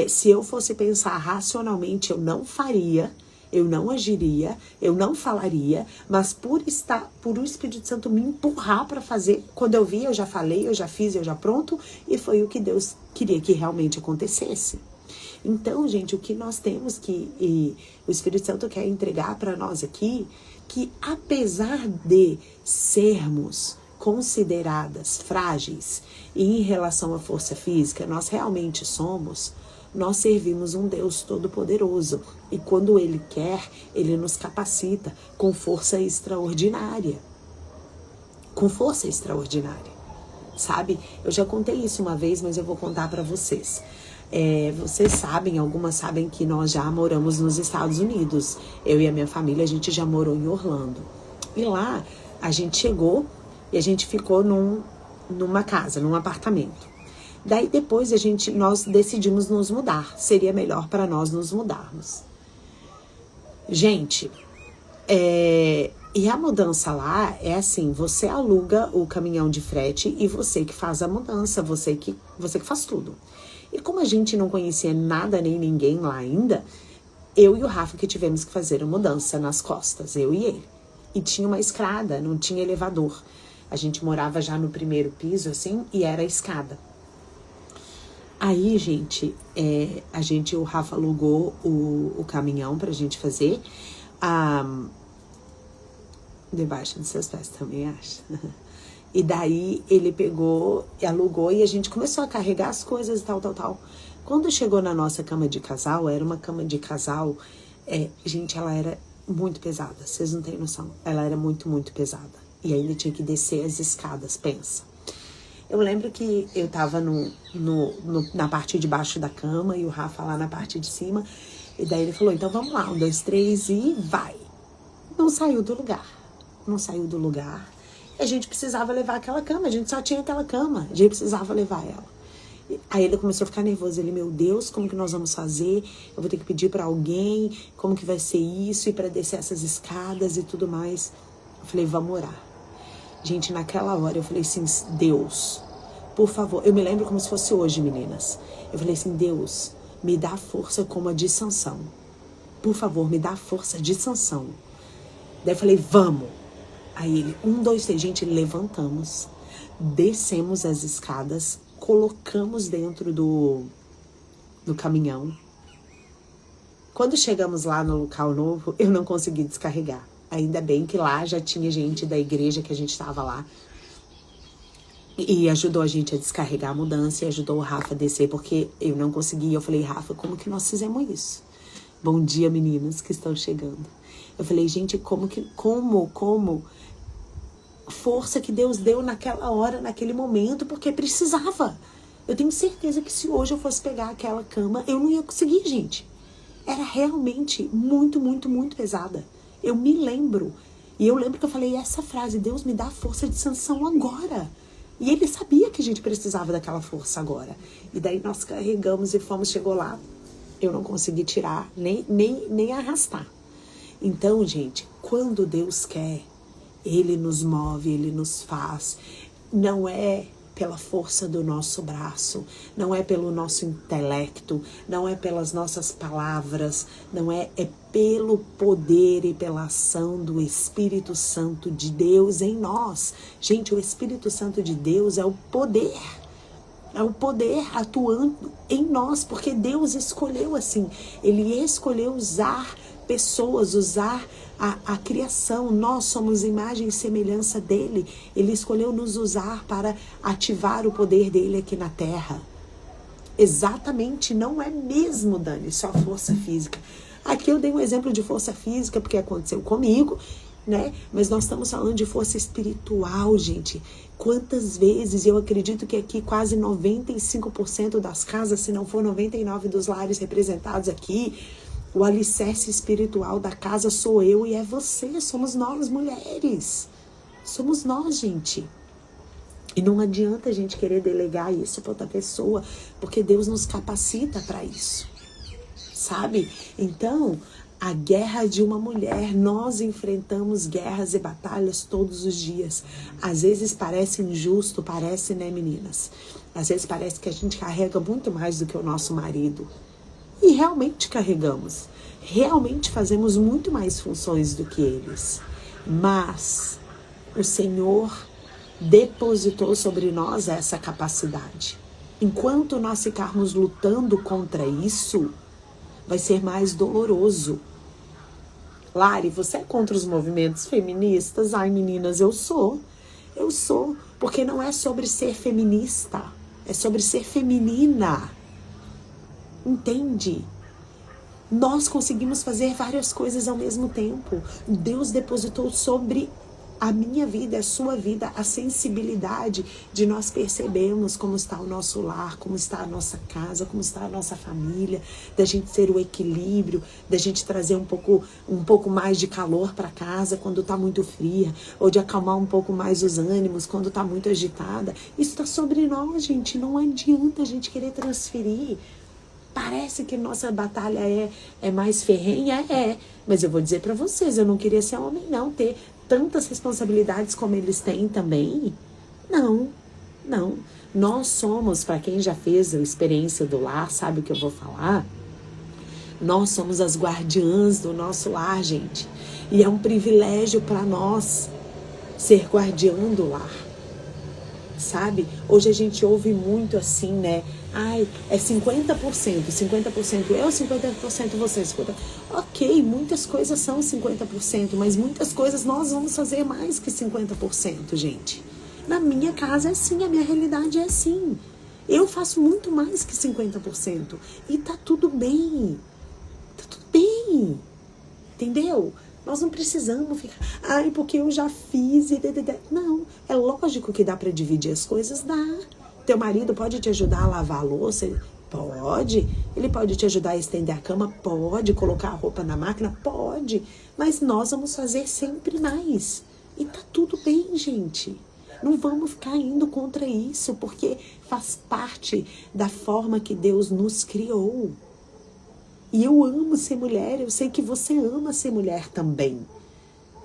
se eu fosse pensar racionalmente, eu não faria, eu não agiria, eu não falaria, mas por o Espírito Santo me empurrar para fazer, quando eu vi, eu já falei, eu já fiz, eu já pronto, e foi o que Deus queria que realmente acontecesse. Então, gente, o que nós temos e o Espírito Santo quer entregar para nós aqui, que apesar de sermos consideradas frágeis e em relação à força física, nós realmente somos, nós servimos um Deus todo-poderoso. E quando Ele quer, Ele nos capacita com força extraordinária. Com força extraordinária. Sabe? Eu já contei isso uma vez, mas eu vou contar para vocês. Vocês sabem, algumas sabem que nós já moramos nos Estados Unidos. Eu e a minha família, a gente já morou em Orlando. E lá, a gente chegou e a gente ficou numa casa, num apartamento. Daí depois nós decidimos nos mudar. Seria melhor para nós nos mudarmos. Gente, e a mudança lá é assim, você aluga o caminhão de frete e você que faz a mudança, você que faz tudo. E como a gente não conhecia nada nem ninguém lá ainda, eu e o Rafa que tivemos que fazer a mudança nas costas, eu e ele. E tinha uma escada, não tinha elevador. A gente morava já no primeiro piso, assim, e era a escada. Aí, gente, o Rafa alugou o caminhão pra gente fazer. Debaixo dos seus pés também, acho. E daí ele pegou, alugou e a gente começou a carregar as coisas e tal. Quando chegou na nossa cama de casal, era uma cama de casal, gente, ela era muito pesada, vocês não têm noção. Ela era muito, muito pesada. E ainda tinha que descer as escadas, pensa. Eu lembro que eu tava na parte de baixo da cama e o Rafa lá na parte de cima. E daí ele falou, então vamos lá, 1, 2, 3 e vai. Não saiu do lugar. E a gente precisava levar aquela cama, a gente só tinha aquela cama. A gente precisava levar ela. Aí ele começou a ficar nervoso. Ele, meu Deus, como que nós vamos fazer? Eu vou ter que pedir pra alguém, como que vai ser isso? E pra descer essas escadas e tudo mais. Eu falei, vamos orar. Gente, naquela hora eu falei assim, Deus, por favor, eu me lembro como se fosse hoje, meninas. Eu falei assim, Deus, me dá força como a de Sansão. Por favor, me dá força de Sansão. Daí eu falei, vamos. Aí ele, 1, 2, 3, gente, levantamos, descemos as escadas, colocamos dentro do caminhão. Quando chegamos lá no local novo, eu não consegui descarregar. Ainda bem que lá já tinha gente da igreja que a gente estava lá. E ajudou a gente a descarregar a mudança e ajudou o Rafa a descer, porque eu não conseguia. Eu falei, Rafa, como que nós fizemos isso? Bom dia, meninas que estão chegando. Eu falei, gente, como força que Deus deu naquela hora, naquele momento, porque precisava. Eu tenho certeza que se hoje eu fosse pegar aquela cama, eu não ia conseguir, gente. Era realmente muito, muito, muito pesada. Eu me lembro. E eu lembro que eu falei essa frase, Deus me dá força de Sansão agora. E ele sabia que a gente precisava daquela força agora. E daí nós carregamos e chegou lá. Eu não consegui tirar, nem arrastar. Então, gente, quando Deus quer, Ele nos move, Ele nos faz. Não é pela força do nosso braço, não é pelo nosso intelecto, não é pelas nossas palavras, não é pelo poder e pela ação do Espírito Santo de Deus em nós. Gente, o Espírito Santo de Deus é o poder atuando em nós, porque Deus escolheu assim, Ele escolheu usar pessoas, usar a criação. Nós somos imagem e semelhança dele. Ele escolheu nos usar para ativar o poder dele aqui na terra. Exatamente, não é mesmo, Dani, só força física. Aqui eu dei um exemplo de força física porque aconteceu comigo, né? Mas nós estamos falando de força espiritual, gente. Quantas vezes, eu acredito que aqui quase 95% das casas, se não for 99% dos lares representados aqui, o alicerce espiritual da casa sou eu e é você. Somos nós, mulheres. Somos nós, gente. E não adianta a gente querer delegar isso para outra pessoa, porque Deus nos capacita para isso. Sabe? Então, a guerra de uma mulher, nós enfrentamos guerras e batalhas todos os dias. Às vezes parece injusto, parece, né, meninas? Às vezes parece que a gente carrega muito mais do que o nosso marido. E realmente carregamos. Realmente fazemos muito mais funções do que eles. Mas o Senhor depositou sobre nós essa capacidade. Enquanto nós ficarmos lutando contra isso, vai ser mais doloroso. Lari, você é contra os movimentos feministas? Ai, meninas, eu sou. Eu sou. Porque não é sobre ser feminista. É sobre ser feminina. Entende? Nós conseguimos fazer várias coisas ao mesmo tempo. Deus depositou sobre a minha vida, a sua vida, a sensibilidade de nós percebermos como está o nosso lar, como está a nossa casa, como está a nossa família, da gente ser o equilíbrio, da gente trazer um pouco mais de calor para casa quando está muito fria, ou de acalmar um pouco mais os ânimos quando está muito agitada. Isso está sobre nós, gente. Não adianta a gente querer transferir. Parece que nossa batalha é mais ferrenha, mas eu vou dizer para vocês, eu não queria ser homem não, ter tantas responsabilidades como eles têm também. Não. Nós somos, para quem já fez a experiência do lar, sabe o que eu vou falar? Nós somos as guardiãs do nosso lar, gente. E é um privilégio para nós ser guardiã do lar. Sabe? Hoje a gente ouve muito assim, né? Ai, é 50%. 50% eu, 50% você, 50%. Ok, muitas coisas são 50%, mas muitas coisas nós vamos fazer mais que 50%, gente. Na minha casa é assim, a minha realidade é assim. Eu faço muito mais que 50%. E tá tudo bem. Tá tudo bem. Entendeu? Nós não precisamos ficar, ai, porque eu já fiz e... Não, é lógico que dá para dividir as coisas, dá. Teu marido pode te ajudar a lavar a louça? Pode. Ele pode te ajudar a estender a cama? Pode. Colocar a roupa na máquina? Pode. Mas nós vamos fazer sempre mais. E tá tudo bem, gente. Não vamos ficar indo contra isso, porque faz parte da forma que Deus nos criou. E eu amo ser mulher, eu sei que você ama ser mulher também,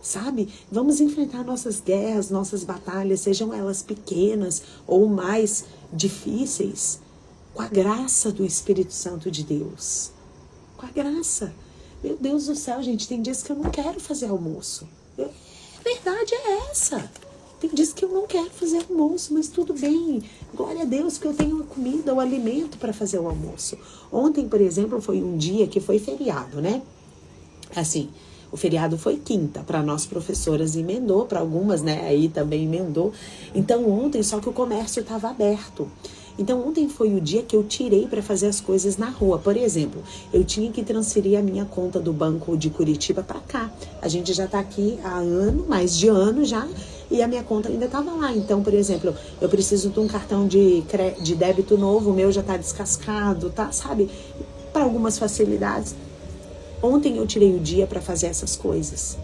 sabe? Vamos enfrentar nossas guerras, nossas batalhas, sejam elas pequenas ou mais difíceis, com a graça do Espírito Santo de Deus. Com a graça. Meu Deus do céu, gente, tem dias que eu não quero fazer almoço. A verdade é essa. Tem dias que eu não quero fazer almoço, mas tudo bem. Glória a Deus que eu tenho a comida, o alimento para fazer o almoço. Ontem, por exemplo, foi um dia que foi feriado, né? Assim, o feriado foi quinta. Para nós professoras emendou, para algumas, né? Aí também emendou. Então ontem, só que o comércio estava aberto. Então ontem foi o dia que eu tirei para fazer as coisas na rua. Por exemplo, eu tinha que transferir a minha conta do banco de Curitiba para cá. A gente já tá aqui há mais de ano já, e a minha conta ainda estava lá. Então, por exemplo, eu preciso de um cartão de débito novo, o meu já tá descascado, tá? Sabe? Para algumas facilidades. Ontem eu tirei o dia para fazer essas coisas.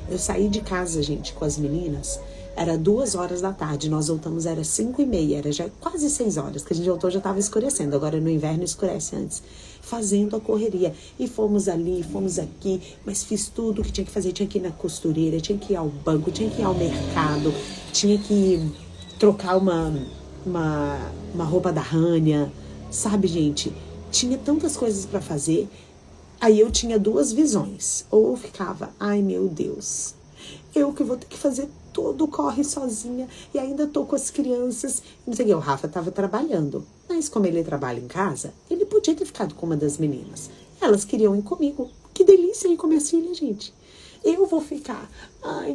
Eu saí de casa, gente, com as meninas. Era 2 horas da tarde, nós voltamos, era 5h30, era já quase 6 horas, que a gente voltou, já estava escurecendo, agora no inverno escurece antes, fazendo a correria, e fomos ali, fomos aqui, mas fiz tudo o que tinha que fazer, tinha que ir na costureira, tinha que ir ao banco, tinha que ir ao mercado, tinha que trocar uma roupa da Rania, sabe, gente, tinha tantas coisas para fazer. Aí eu tinha duas visões, ou eu ficava, ai meu Deus, eu que vou ter que fazer tudo, corre sozinha, e ainda tô com as crianças, não sei o que, o Rafa tava trabalhando, mas como ele trabalha em casa, ele podia ter ficado com uma das meninas, elas queriam ir comigo, que delícia ir com minhas filhas, gente, eu vou ficar, ai,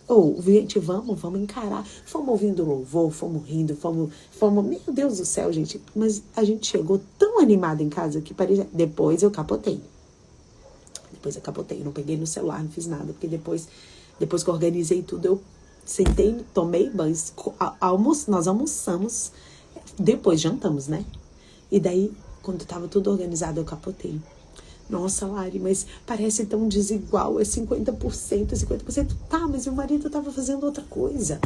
ou, gente, vamos encarar. Fomos ouvindo louvor, fomos rindo, fomos... Meu Deus do céu, gente. Mas a gente chegou tão animada em casa que parecia... Depois eu capotei. Não peguei no celular, não fiz nada. Porque depois que eu organizei tudo, eu sentei, tomei banho. Nós almoçamos. Depois jantamos, né? E daí, quando tava tudo organizado, eu capotei. Nossa, Lari, mas parece tão desigual, é 50%. Tá, mas meu marido tava fazendo outra coisa,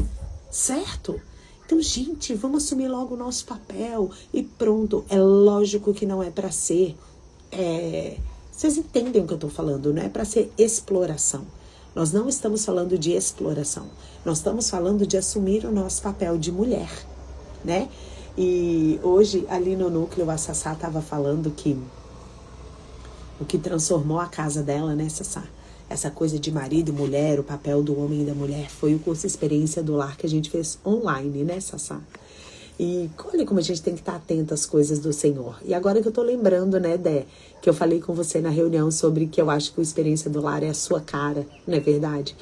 certo? Então, gente, vamos assumir logo o nosso papel e pronto. É lógico que não é pra ser... Vocês entendem o que eu tô falando, não é pra ser exploração. Nós não estamos falando de exploração. Nós estamos falando de assumir o nosso papel de mulher, né? E hoje, ali no núcleo, a Sassá tava falando que o que transformou a casa dela, né, Sassá? Essa coisa de marido e mulher, o papel do homem e da mulher, foi o curso Experiência do Lar que a gente fez online, né, Sassá? E olha como a gente tem que estar atento às coisas do Senhor. E agora que eu tô lembrando, né, Dé, que eu falei com você na reunião sobre que eu acho que o Experiência do Lar é a sua cara, não é verdade?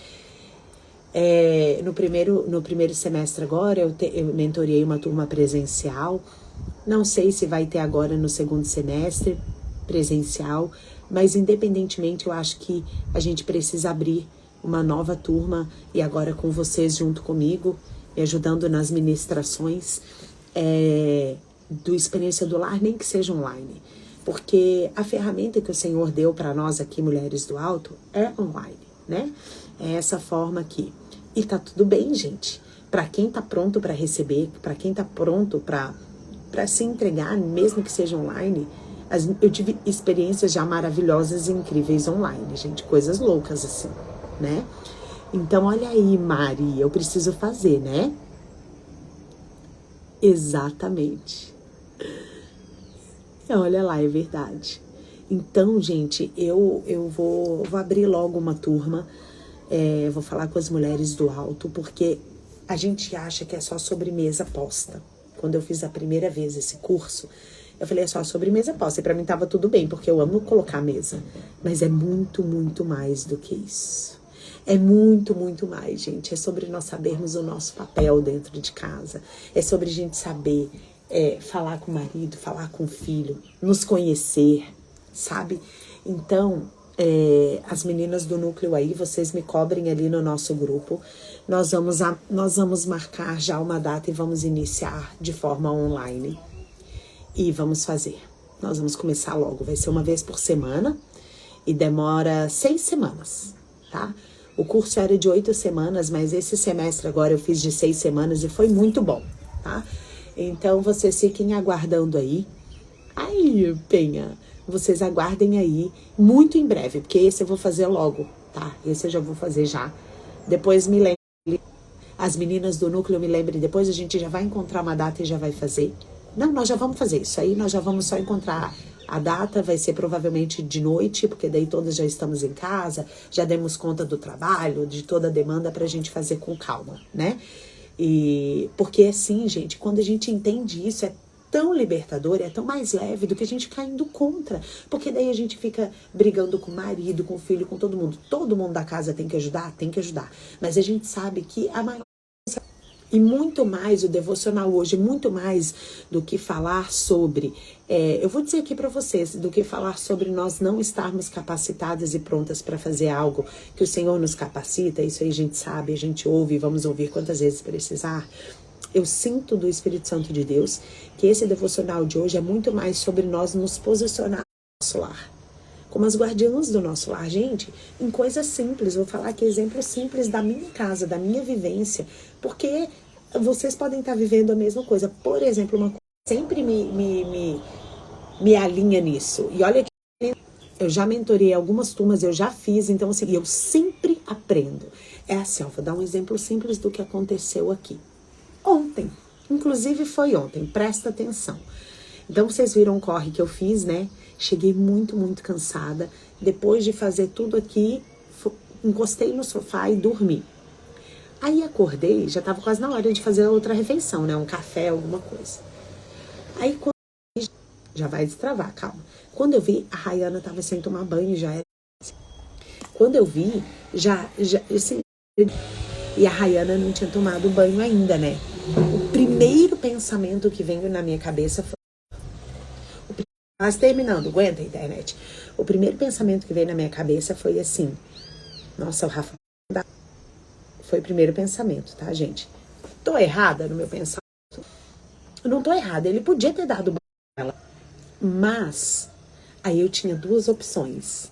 No primeiro semestre agora, eu mentorei uma turma presencial. Não sei se vai ter agora no segundo semestre presencial, mas independentemente eu acho que a gente precisa abrir uma nova turma e agora com vocês junto comigo, me ajudando nas ministrações do Experiência do Lar, nem que seja online, porque a ferramenta que o Senhor deu para nós aqui, Mulheres do Alto, é online, né? É essa forma aqui. E tá tudo bem, gente. Para quem tá pronto para receber, para quem tá pronto para se entregar, mesmo que seja online. Eu tive experiências já maravilhosas e incríveis online, gente, coisas loucas assim, né? Então, olha aí, Mari, eu preciso fazer, né? Exatamente. Olha lá, é verdade. Então, gente, eu vou abrir logo uma turma, vou falar com as Mulheres do Alto, porque a gente acha que é só sobremesa posta. Quando eu fiz a primeira vez esse curso, eu falei, é só sobremesa posta. E pra mim tava tudo bem, porque eu amo colocar mesa. Mas é muito, muito mais do que isso. É muito, muito mais, gente. É sobre nós sabermos o nosso papel dentro de casa. É sobre a gente saber falar com o marido, falar com o filho, nos conhecer, sabe? Então, as meninas do núcleo aí, vocês me cobrem ali no nosso grupo. Nós vamos marcar já uma data e vamos iniciar de forma online. E vamos fazer. Nós vamos começar logo. Vai ser uma vez por semana e demora 6 semanas, tá? O curso era de 8 semanas, mas esse semestre agora eu fiz de 6 semanas e foi muito bom, tá? Então, vocês fiquem aguardando aí. Ai, Penha, vocês aguardem aí muito em breve, porque esse eu vou fazer logo, tá? Esse eu já vou fazer já. Depois me lembre, as meninas do núcleo me lembrem, depois a gente já vai encontrar uma data e já vai fazer. Não, nós já vamos fazer isso aí, nós já vamos só encontrar a data, vai ser provavelmente de noite, porque daí todas já estamos em casa, já demos conta do trabalho, de toda a demanda pra gente fazer com calma, né? E porque assim, gente, quando a gente entende isso, é tão libertador, é tão mais leve do que a gente ficar indo contra, porque daí a gente fica brigando com o marido, com o filho, com todo mundo da casa tem que ajudar, mas a gente sabe que a maior E muito mais, o devocional hoje, muito mais do que falar sobre, eu vou dizer aqui para vocês, do que falar sobre nós não estarmos capacitadas e prontas para fazer algo que o Senhor nos capacita, isso aí a gente sabe, a gente ouve, vamos ouvir quantas vezes precisar. Eu sinto do Espírito Santo de Deus que esse devocional de hoje é muito mais sobre nós nos posicionar no nosso lar, como as guardiãs do nosso lar, gente, em coisas simples. Vou falar aqui exemplos simples da minha casa, da minha vivência, porque vocês podem estar vivendo a mesma coisa. Por exemplo, uma coisa que sempre me alinha nisso. E olha que eu já mentorei algumas turmas, eu já fiz, então assim, eu sempre aprendo. É assim, ó, vou dar um exemplo simples do que aconteceu aqui. Ontem, inclusive foi ontem, presta atenção. Então vocês viram o corre que eu fiz, né? Cheguei muito, muito cansada. Depois de fazer tudo aqui, encostei no sofá e dormi. Aí acordei, já estava quase na hora de fazer outra refeição, né? Um café, alguma coisa. Aí quando eu vi, já vai destravar, calma. Quando eu vi, a Rayana estava sem tomar banho, já era. Quando eu vi, já assim, e a Rayana não tinha tomado banho ainda, né? O primeiro pensamento que veio na minha cabeça foi... Mas terminando, aguenta a internet. O primeiro pensamento que veio na minha cabeça foi assim... Nossa, o Rafa... Foi o primeiro pensamento, tá, gente? Tô errada no meu pensamento? Eu não tô errada. Ele podia ter dado banho nela. Mas... Aí eu tinha duas opções.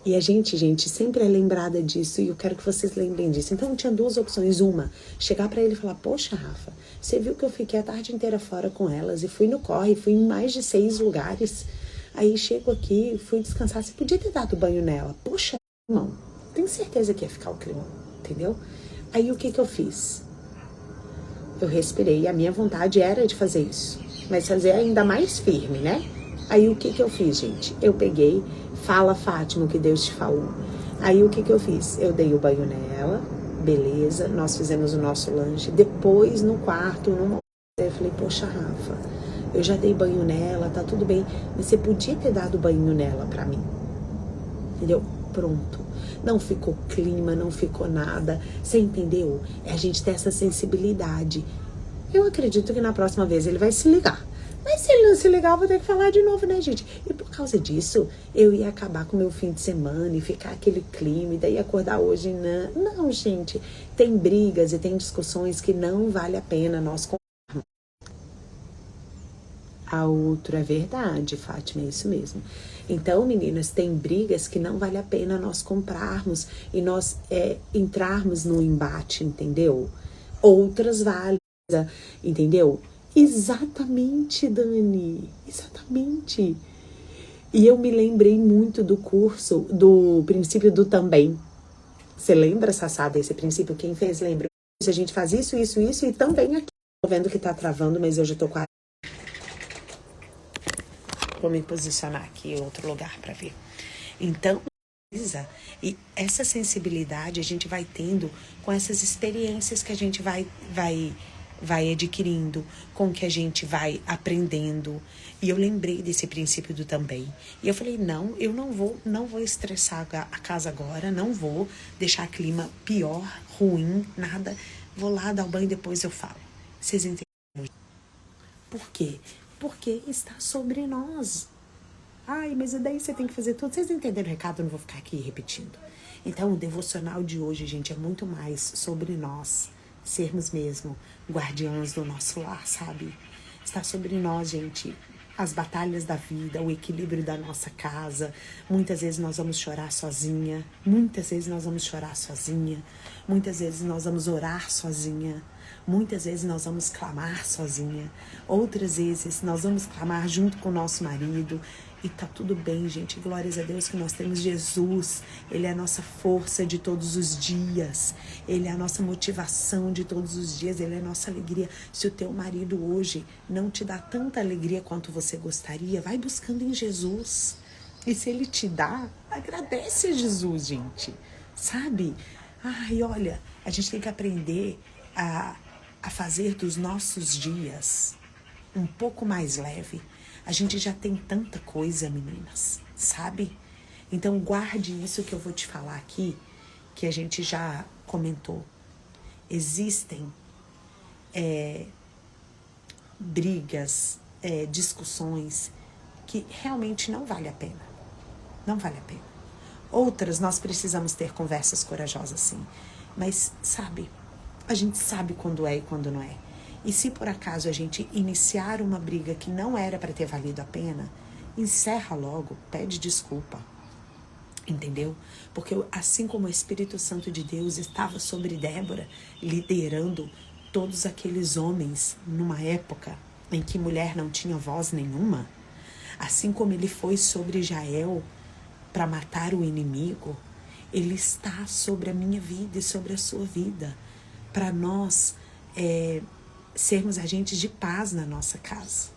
E a gente sempre é lembrada disso, e eu quero que vocês lembrem disso. Então, eu tinha duas opções. Uma, chegar pra ele e falar, poxa, Rafa, você viu que eu fiquei a tarde inteira fora com elas, e fui no corre, fui em mais de 6 lugares. Aí, chego aqui, fui descansar, você podia ter dado banho nela. Poxa, não, tenho certeza que ia ficar o clima, entendeu? Aí, o que eu fiz? Eu respirei, a minha vontade era de fazer isso, mas fazer ainda mais firme, né? Aí, o que eu fiz, gente? Eu peguei... Fala, Fátima, o que Deus te falou. Aí, o que eu fiz? Eu dei o banho nela, beleza, nós fizemos o nosso lanche. Depois, no quarto, eu falei, poxa, Rafa, eu já dei banho nela, tá tudo bem, mas você podia ter dado banho nela pra mim. Entendeu? Pronto. Não ficou clima, não ficou nada. Você entendeu? É a gente ter essa sensibilidade. Eu acredito que na próxima vez ele vai se ligar. Mas se ele não se ligar, eu vou ter que falar de novo, né, gente? E por causa disso, eu ia acabar com o meu fim de semana e ficar aquele clima, e daí acordar hoje, não. Não, gente. Tem brigas e tem discussões que não vale a pena nós comprarmos. A outra é verdade, Fátima, é isso mesmo. Então, meninas, tem brigas que não vale a pena nós comprarmos e nós entrarmos no embate, entendeu? Outras valem, entendeu? Exatamente, Dani, exatamente. E eu me lembrei muito do curso, do princípio do também. Você lembra, Sassá, desse princípio? Quem fez, lembra? A gente faz isso e também aqui. Tô vendo que tá travando, mas eu já tô quase... Vou me posicionar aqui em outro lugar para ver. Então, e essa sensibilidade a gente vai tendo com essas experiências que a gente vai adquirindo, com que a gente vai aprendendo. E eu lembrei desse princípio do também. E eu falei, não, eu não vou estressar a casa agora, não vou deixar o clima pior, ruim, nada. Vou lá dar o banho e depois eu falo. Vocês entenderam? Por quê? Porque está sobre nós. Ai, mas daí você tem que fazer tudo. Vocês entenderam o recado? Eu não vou ficar aqui repetindo. Então, o devocional de hoje, gente, é muito mais sobre nós sermos mesmo guardiãs do nosso lar, sabe? Está sobre nós, gente, as batalhas da vida, o equilíbrio da nossa casa. Muitas vezes nós vamos chorar sozinha, muitas vezes nós vamos chorar sozinha, muitas vezes nós vamos orar sozinha, muitas vezes nós vamos clamar sozinha, outras vezes nós vamos clamar junto com o nosso marido. E tá tudo bem, gente. Glórias a Deus que nós temos Jesus. Ele é a nossa força de todos os dias. Ele é a nossa motivação de todos os dias. Ele é a nossa alegria. Se o teu marido hoje não te dá tanta alegria quanto você gostaria, vai buscando em Jesus. E se ele te dá, agradece a Jesus, gente. Sabe? Ai, olha, a gente tem que aprender a fazer dos nossos dias um pouco mais leve. A gente já tem tanta coisa, meninas, sabe? Então, guarde isso que eu vou te falar aqui, que a gente já comentou. Existem brigas, discussões que realmente não vale a pena. Não vale a pena. Outras nós precisamos ter conversas corajosas, sim. Mas, sabe, a gente sabe quando é e quando não é. E se por acaso a gente iniciar uma briga que não era para ter valido a pena, encerra logo, pede desculpa. Entendeu? Porque assim como o Espírito Santo de Deus estava sobre Débora, liderando todos aqueles homens numa época em que mulher não tinha voz nenhuma, assim como ele foi sobre Jael para matar o inimigo, ele está sobre a minha vida e sobre a sua vida, para nós sermos agentes de paz na nossa casa,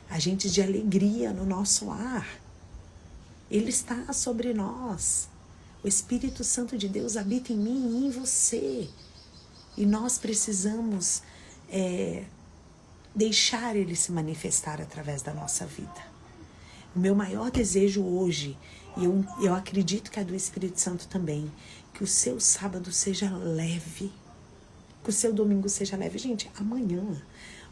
agentes de alegria no nosso lar. Ele está sobre nós. O Espírito Santo de Deus habita em mim e em você. E nós precisamos deixar ele se manifestar através da nossa vida. O meu maior desejo hoje, e eu acredito que é do Espírito Santo também, que o seu sábado seja leve, que o seu domingo seja leve. Gente, amanhã,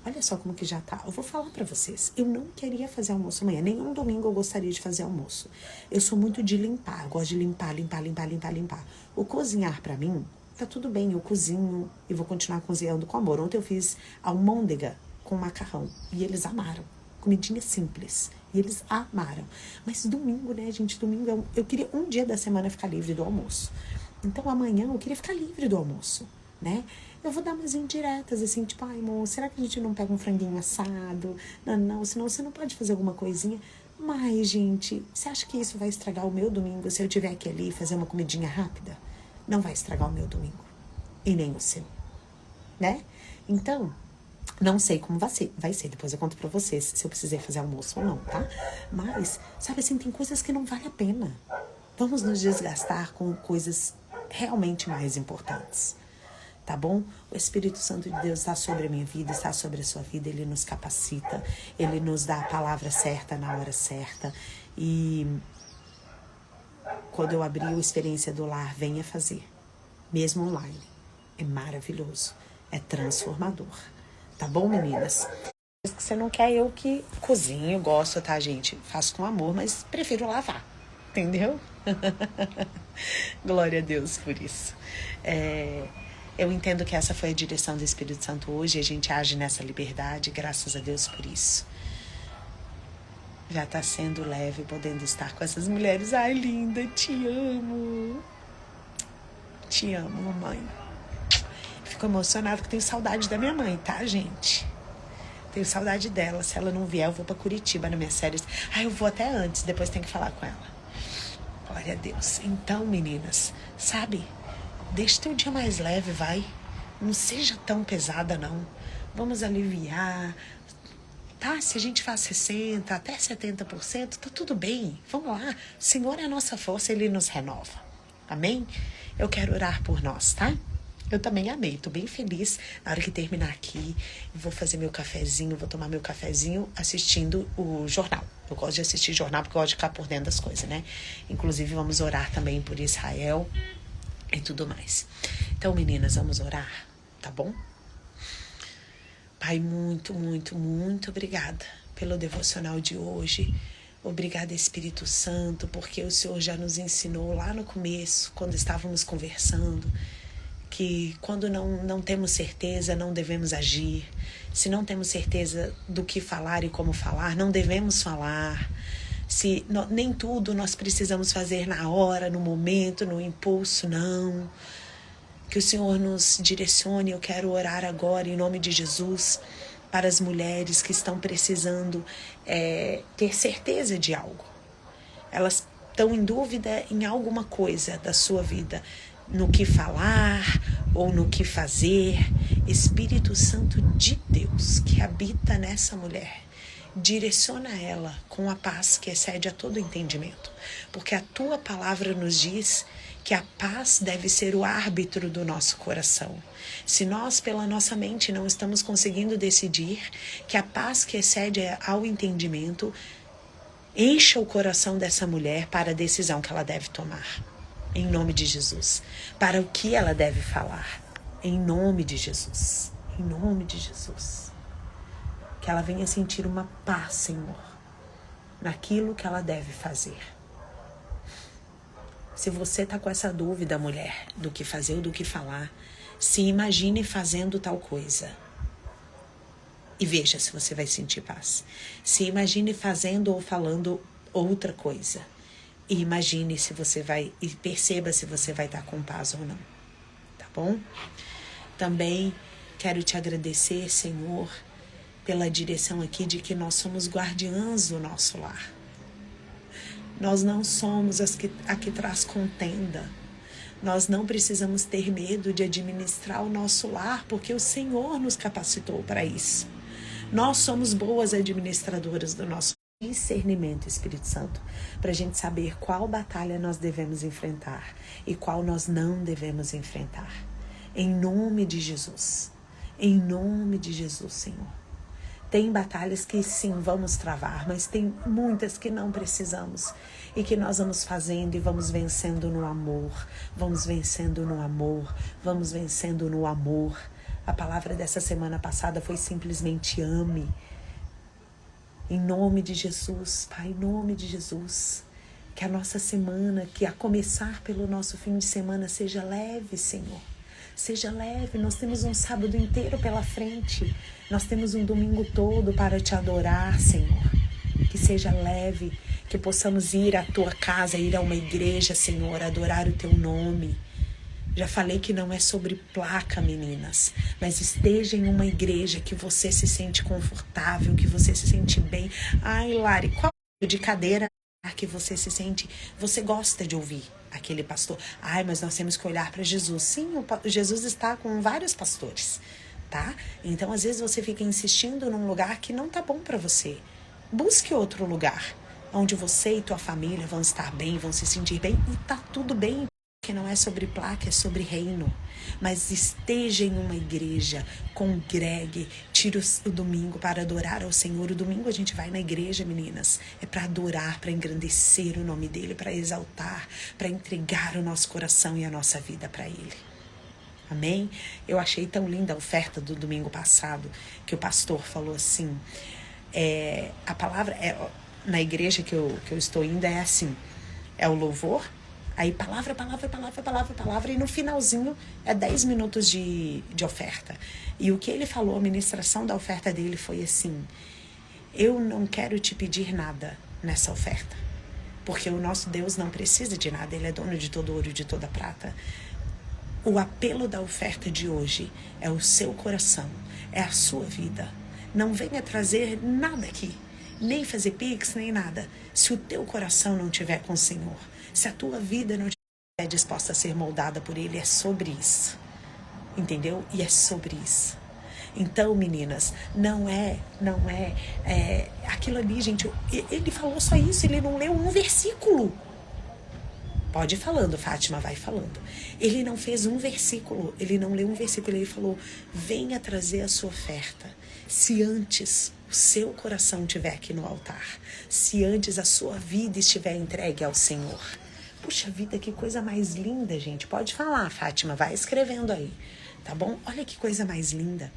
olha só como que já tá. Eu vou falar pra vocês, eu não queria fazer almoço amanhã, nenhum domingo eu gostaria de fazer almoço. Eu sou muito de limpar, eu gosto de limpar. O cozinhar pra mim, tá tudo bem, eu cozinho e vou continuar cozinhando com amor. Ontem eu fiz almôndega com macarrão e eles amaram. Comidinha simples. E eles amaram. Mas domingo, né, gente? Domingo, eu queria um dia da semana ficar livre do almoço. Então, amanhã eu queria ficar livre do almoço, né? Eu vou dar umas indiretas, assim, tipo, ai, amor, será que a gente não pega um franguinho assado? Não, senão você não pode fazer alguma coisinha. Mas, gente, você acha que isso vai estragar o meu domingo se eu tiver que ali fazer uma comidinha rápida? Não vai estragar o meu domingo. E nem o seu, né? Então, não sei como vai ser, depois eu conto pra vocês se eu precisei fazer almoço ou não, tá? Mas, sabe assim, tem coisas que não vale a pena. Vamos nos desgastar com coisas realmente mais importantes, tá bom? O Espírito Santo de Deus está sobre a minha vida, está sobre a sua vida, ele nos capacita, ele nos dá a palavra certa na hora certa. E quando eu abri a experiência do lar, venha fazer, mesmo online. É maravilhoso, é transformador. Tá bom, meninas? Se você não quer, eu que cozinho, gosto, tá, gente? Faço com amor, mas prefiro lavar, entendeu? Glória a Deus por isso. Eu entendo que essa foi a direção do Espírito Santo hoje, a gente age nessa liberdade, graças a Deus por isso. Já tá sendo leve, podendo estar com essas mulheres. Ai, linda, te amo. Te amo, mamãe. Fico emocionada porque tenho saudade da minha mãe, tá, gente? Tenho saudade dela. Se ela não vier, eu vou pra Curitiba nas minhas férias. Eu vou até antes, depois tem que falar com ela. Glória a Deus. Então, meninas, sabe? Deixa teu dia mais leve, vai. Não seja tão pesada, não. Vamos aliviar. Tá? Se a gente faz 60%, até 70%, tá tudo bem. Vamos lá. O Senhor é a nossa força, Ele nos renova. Amém? Eu quero orar por nós, tá? Eu também amei, tô bem feliz. Na hora que terminar aqui, eu vou fazer meu cafezinho, vou tomar meu cafezinho assistindo o jornal. Eu gosto de assistir jornal porque eu gosto de ficar por dentro das coisas, né? Inclusive, vamos orar também por Israel e tudo mais. Então, meninas, vamos orar, tá bom? Pai, muito, muito, muito obrigada pelo devocional de hoje. Obrigada, Espírito Santo, porque o Senhor já nos ensinou lá no começo, quando estávamos conversando, que quando não temos certeza, não devemos agir. Se não temos certeza do que falar e como falar, não devemos falar. Nem tudo nós precisamos fazer na hora, no momento, no impulso, não. Que o Senhor nos direcione. Eu quero orar agora, em nome de Jesus, para as mulheres que estão precisando ter certeza de algo. Elas estão em dúvida em alguma coisa da sua vida, no que falar ou no que fazer. Espírito Santo de Deus que habita nessa mulher, direciona ela com a paz que excede a todo entendimento, porque a tua palavra nos diz que a paz deve ser o árbitro do nosso coração. Se nós, pela nossa mente, não estamos conseguindo decidir, que a paz que excede ao entendimento encha o coração dessa mulher para a decisão que ela deve tomar. Em nome de Jesus. Para o que ela deve falar. Em nome de Jesus. Em nome de Jesus. Que ela venha sentir uma paz, Senhor, naquilo que ela deve fazer. Se você está com essa dúvida, mulher, do que fazer ou do que falar, se imagine fazendo tal coisa. E veja se você vai sentir paz. Se imagine fazendo ou falando outra coisa. E imagine se você vai, e perceba se você vai estar com paz ou não. Tá bom? Também quero te agradecer, Senhor, pela direção aqui de que nós somos guardiãs do nosso lar. Nós não somos a que traz contenda. Nós não precisamos ter medo de administrar o nosso lar, porque o Senhor nos capacitou para isso. Nós somos boas administradoras do nosso discernimento, Espírito Santo, para a gente saber qual batalha nós devemos enfrentar e qual nós não devemos enfrentar. Em nome de Jesus. Em nome de Jesus, Senhor. Tem batalhas que sim, vamos travar, mas tem muitas que não precisamos e que nós vamos fazendo e vamos vencendo no amor, vamos vencendo no amor, vamos vencendo no amor. A palavra dessa semana passada foi simplesmente ame. Em nome de Jesus, Pai, em nome de Jesus, que a nossa semana, que a começar pelo nosso fim de semana seja leve, Senhor. Seja leve, nós temos um sábado inteiro pela frente, nós temos um domingo todo para te adorar, Senhor. Que seja leve, que possamos ir à tua casa, ir a uma igreja, Senhor, adorar o teu nome. Já falei que não é sobre placa, meninas, mas esteja em uma igreja que você se sente confortável, que você se sente bem. Ai, Lari, qual de cadeira que você se sente, você gosta de ouvir aquele pastor? Ai, mas nós temos que olhar para Jesus. Sim, Jesus está com vários pastores, tá? Então, às vezes você fica insistindo num lugar que não tá bom para você. Busque outro lugar, onde você e tua família vão estar bem, vão se sentir bem, e tá tudo bem. Que não é sobre placa, é sobre reino. Mas esteja em uma igreja, congregue, tire o domingo para adorar ao Senhor. O domingo a gente vai na igreja, meninas, é para adorar, para engrandecer o nome dele, para exaltar, para entregar o nosso coração e a nossa vida para ele. Amém? Eu achei tão linda a oferta do domingo passado, que o pastor falou assim, a palavra, na igreja que eu estou indo é assim, é o louvor, aí palavra, e no finalzinho é 10 minutos de oferta. E o que ele falou, a ministração da oferta dele foi assim, eu não quero te pedir nada nessa oferta, porque o nosso Deus não precisa de nada, ele é dono de todo ouro e de toda prata. O apelo da oferta de hoje é o seu coração, é a sua vida. Não venha trazer nada aqui, nem fazer pix, nem nada, se o teu coração não estiver com o Senhor. Se a tua vida não estiver disposta a ser moldada por Ele, é sobre isso. Entendeu? E é sobre isso. Então, meninas, não é aquilo ali, gente. Ele falou só isso, ele não leu um versículo. Pode ir falando, Fátima, vai falando. Ele não fez um versículo, ele não leu um versículo, ele falou, venha trazer a sua oferta. Se antes o seu coração estiver aqui no altar, se antes a sua vida estiver entregue ao Senhor. Puxa vida, que coisa mais linda, gente. Pode falar, Fátima, vai escrevendo aí, tá bom? Olha que coisa mais linda.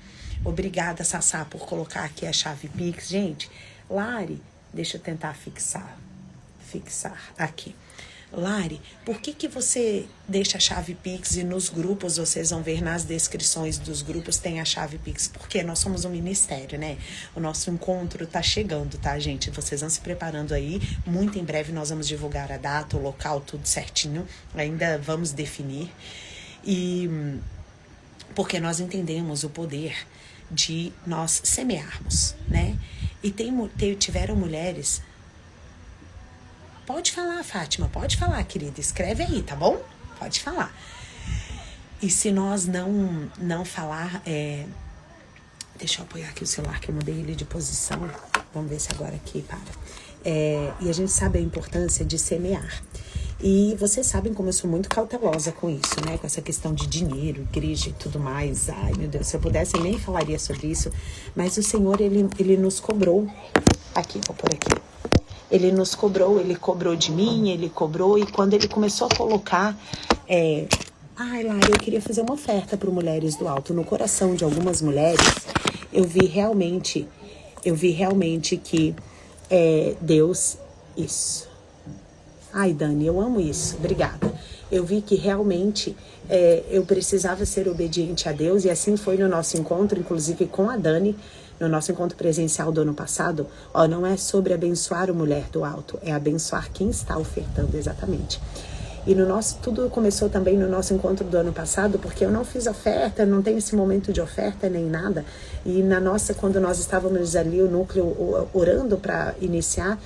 Obrigada, Sassá, por colocar aqui a chave Pix. Gente, Lari, deixa eu tentar fixar aqui. Lari, por que você deixa a chave Pix e nos grupos, vocês vão ver nas descrições dos grupos, tem a chave Pix? Porque nós somos um ministério, né? O nosso encontro tá chegando, tá, gente? Vocês vão se preparando aí. Muito em breve nós vamos divulgar a data, o local, tudo certinho. Ainda vamos definir. E porque nós entendemos o poder de nós semearmos, né? E tiveram mulheres... Pode falar, Fátima, pode falar, querida. Escreve aí, tá bom? Pode falar. E se nós não falar... Deixa eu apoiar aqui o celular, que eu mudei ele de posição. Vamos ver se agora aqui para. E a gente sabe a importância de semear. E vocês sabem como eu sou muito cautelosa com isso, né? Com essa questão de dinheiro, igreja e tudo mais. Ai, meu Deus, se eu pudesse, eu nem falaria sobre isso. Mas o Senhor, ele nos cobrou. Aqui, vou por aqui. Ele nos cobrou, ele cobrou de mim, ele cobrou, e quando ele começou a colocar Ai, Lara, eu queria fazer uma oferta para Mulheres do Alto. No coração de algumas mulheres, eu vi realmente que Deus... Isso. Ai, Dani, eu amo isso. Obrigada. Eu vi que realmente eu precisava ser obediente a Deus, e assim foi no nosso encontro, inclusive com a Dani, no nosso encontro presencial do ano passado. Não é sobre abençoar o Mulher do Alto, é abençoar quem está ofertando, exatamente. E tudo começou também no nosso encontro do ano passado, porque eu não fiz oferta, não tenho esse momento de oferta nem nada. E quando nós estávamos ali, o núcleo, orando para iniciar,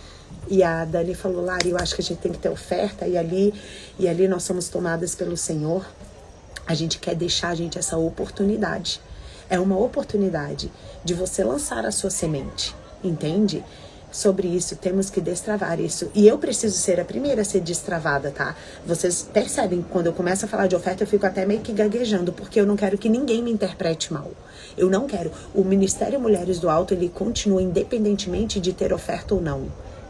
e a Dani falou, Lari, eu acho que a gente tem que ter oferta, e ali nós somos tomadas pelo Senhor. A gente quer deixar, essa oportunidade. É uma oportunidade de você lançar a sua semente, entende? Sobre isso, temos que destravar isso. E eu preciso ser a primeira a ser destravada, tá? Vocês percebem, quando eu começo a falar de oferta, eu fico até meio que gaguejando, porque eu não quero que ninguém me interprete mal. Eu não quero. O Ministério Mulheres do Alto, ele continua independentemente de ter oferta ou não.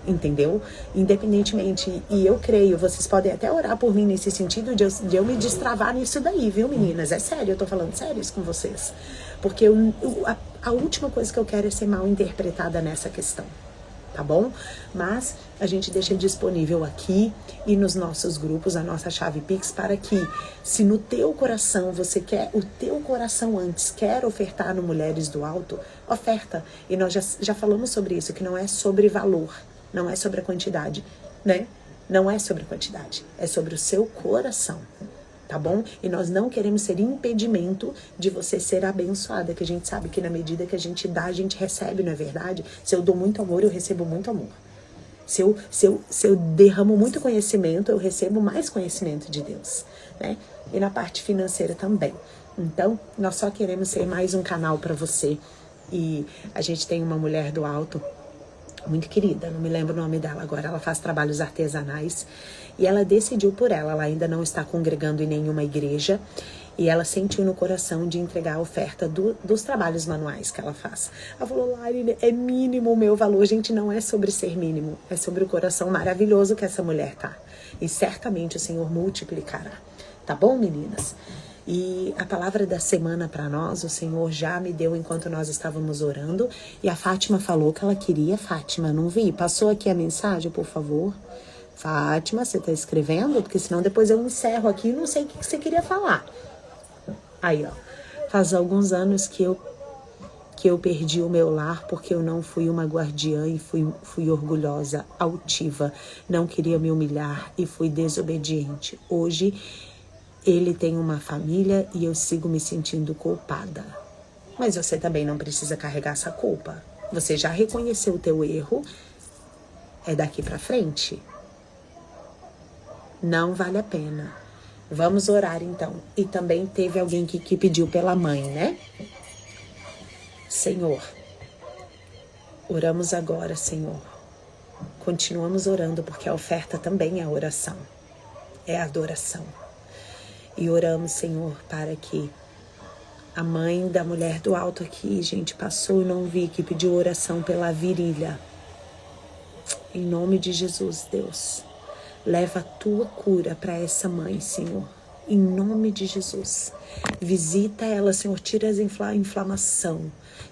Entendeu? Independentemente. E eu creio, vocês podem até orar por mim nesse sentido de eu me destravar nisso daí, viu, meninas? É sério, eu tô falando sério isso com vocês. Porque a última coisa que eu quero é ser mal interpretada nessa questão. Tá bom? Mas a gente deixa disponível aqui e nos nossos grupos a nossa chave Pix, para que, se no teu coração você quer, o teu coração antes quer ofertar no Mulheres do Alto, oferta. E nós já falamos sobre isso, que não é sobre valor, não é sobre a quantidade, né? Não é sobre a quantidade, é sobre o seu coração. Tá bom? E nós não queremos ser impedimento de você ser abençoada, que a gente sabe que na medida que a gente dá, a gente recebe, não é verdade? Se eu dou muito amor, eu recebo muito amor. Se eu derramo muito conhecimento, eu recebo mais conhecimento de Deus, né? E na parte financeira também. Então, nós só queremos ser mais um canal para você. E a gente tem uma Mulher do Alto muito querida, não me lembro o nome dela agora, ela faz trabalhos artesanais e ela decidiu por ela ainda não está congregando em nenhuma igreja, e ela sentiu no coração de entregar a oferta dos trabalhos manuais que ela faz. Ela falou, Lari, é mínimo o meu valor. Gente, não é sobre ser mínimo, é sobre o coração maravilhoso que essa mulher tá, e certamente o Senhor multiplicará. Tá bom, meninas? E a palavra da semana para nós, o Senhor já me deu enquanto nós estávamos orando. E a Fátima falou que ela queria. Fátima, não vi? Passou aqui a mensagem, por favor. Fátima, você está escrevendo? Porque senão depois eu encerro aqui e não sei o que você queria falar. Aí, ó. Faz alguns anos que eu perdi o meu lar porque eu não fui uma guardiã e fui orgulhosa, altiva. Não queria me humilhar e fui desobediente. Hoje ele tem uma família e eu sigo me sentindo culpada. Mas você também não precisa carregar essa culpa. Você já reconheceu o teu erro. É daqui pra frente. Não vale a pena. Vamos orar então. E também teve alguém que pediu pela mãe, né? Senhor, oramos agora, Senhor. Continuamos orando porque a oferta também é oração. É adoração. E oramos, Senhor, para que a mãe da Mulher do Alto aqui, gente, passou e não vi, que pediu oração pela virilha. Em nome de Jesus, Deus, leva a tua cura para essa mãe, Senhor. Em nome de Jesus. Visita ela, Senhor, tira a inflamação.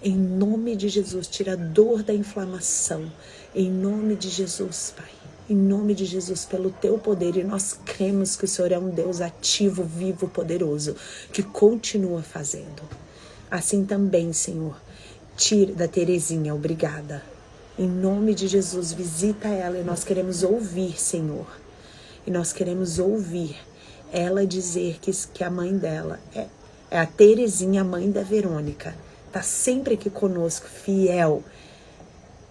Em nome de Jesus, tira a dor da inflamação. Em nome de Jesus, Pai. Em nome de Jesus, pelo teu poder, e nós cremos que o Senhor é um Deus ativo, vivo, poderoso, que continua fazendo. Assim também, Senhor, tira da Terezinha, obrigada. Em nome de Jesus, visita ela, e nós queremos ouvir, Senhor. E nós queremos ouvir ela dizer que a mãe dela é a Terezinha, a mãe da Verônica. Está sempre aqui conosco, fiel.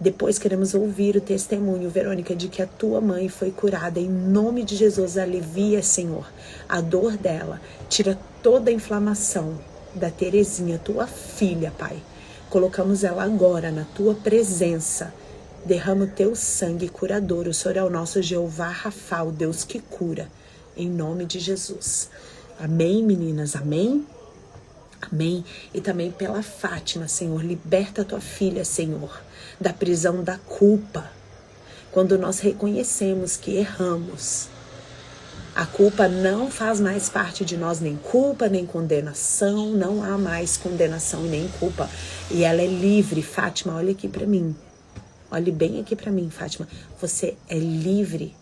Depois queremos ouvir o testemunho, Verônica, de que a tua mãe foi curada. Em nome de Jesus, alivia, Senhor, a dor dela. Tira toda a inflamação da Terezinha, tua filha, Pai. Colocamos ela agora na tua presença. Derrama o teu sangue curador. O Senhor é o nosso Jeová Rafa, o Deus que cura. Em nome de Jesus. Amém, meninas? Amém? Amém. E também pela Fátima, Senhor. Liberta a tua filha, Senhor, da prisão da culpa. Quando nós reconhecemos que erramos, A culpa não faz mais parte de nós, nem culpa, nem condenação. Não há mais condenação e nem culpa. E ela é livre. Fátima, olha aqui pra mim. Olhe bem aqui pra mim, Fátima. Você é livre.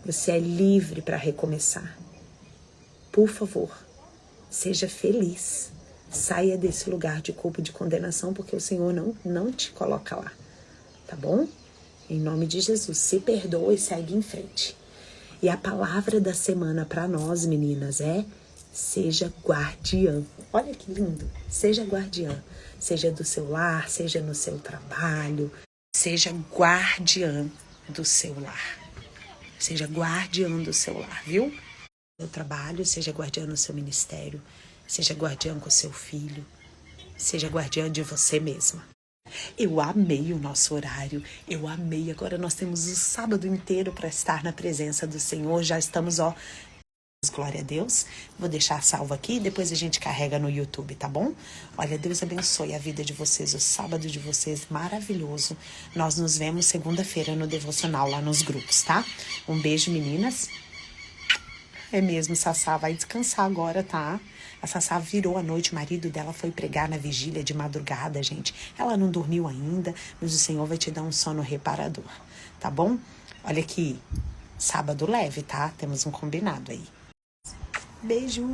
Você é livre para recomeçar. Por favor, seja feliz. Saia desse lugar de culpa e de condenação, porque o Senhor não te coloca lá. Tá bom? Em nome de Jesus, se perdoa e segue em frente. E a palavra da semana para nós, meninas, é: seja guardiã. Olha que lindo. Seja guardiã. Seja do seu lar, seja no seu trabalho. Seja guardiã do seu lar. Seja guardiã do seu lar, viu? No trabalho, seja guardiã no seu ministério. Seja guardiã com seu filho. Seja guardiã de você mesma. Eu amei o nosso horário, eu amei. Agora nós temos o sábado inteiro para estar na presença do Senhor. Já estamos, glória a Deus. Vou deixar salvo aqui, depois a gente carrega no YouTube, tá bom? Olha, Deus abençoe a vida de vocês, o sábado de vocês maravilhoso. Nós nos vemos segunda-feira no devocional lá nos grupos, tá? Um beijo, meninas. É mesmo, Sassá vai descansar agora, tá? A Sassá virou à noite, o marido dela foi pregar na vigília de madrugada, gente. Ela não dormiu ainda, mas o Senhor vai te dar um sono reparador, tá bom? Olha aqui, sábado leve, tá? Temos um combinado aí. Beijo!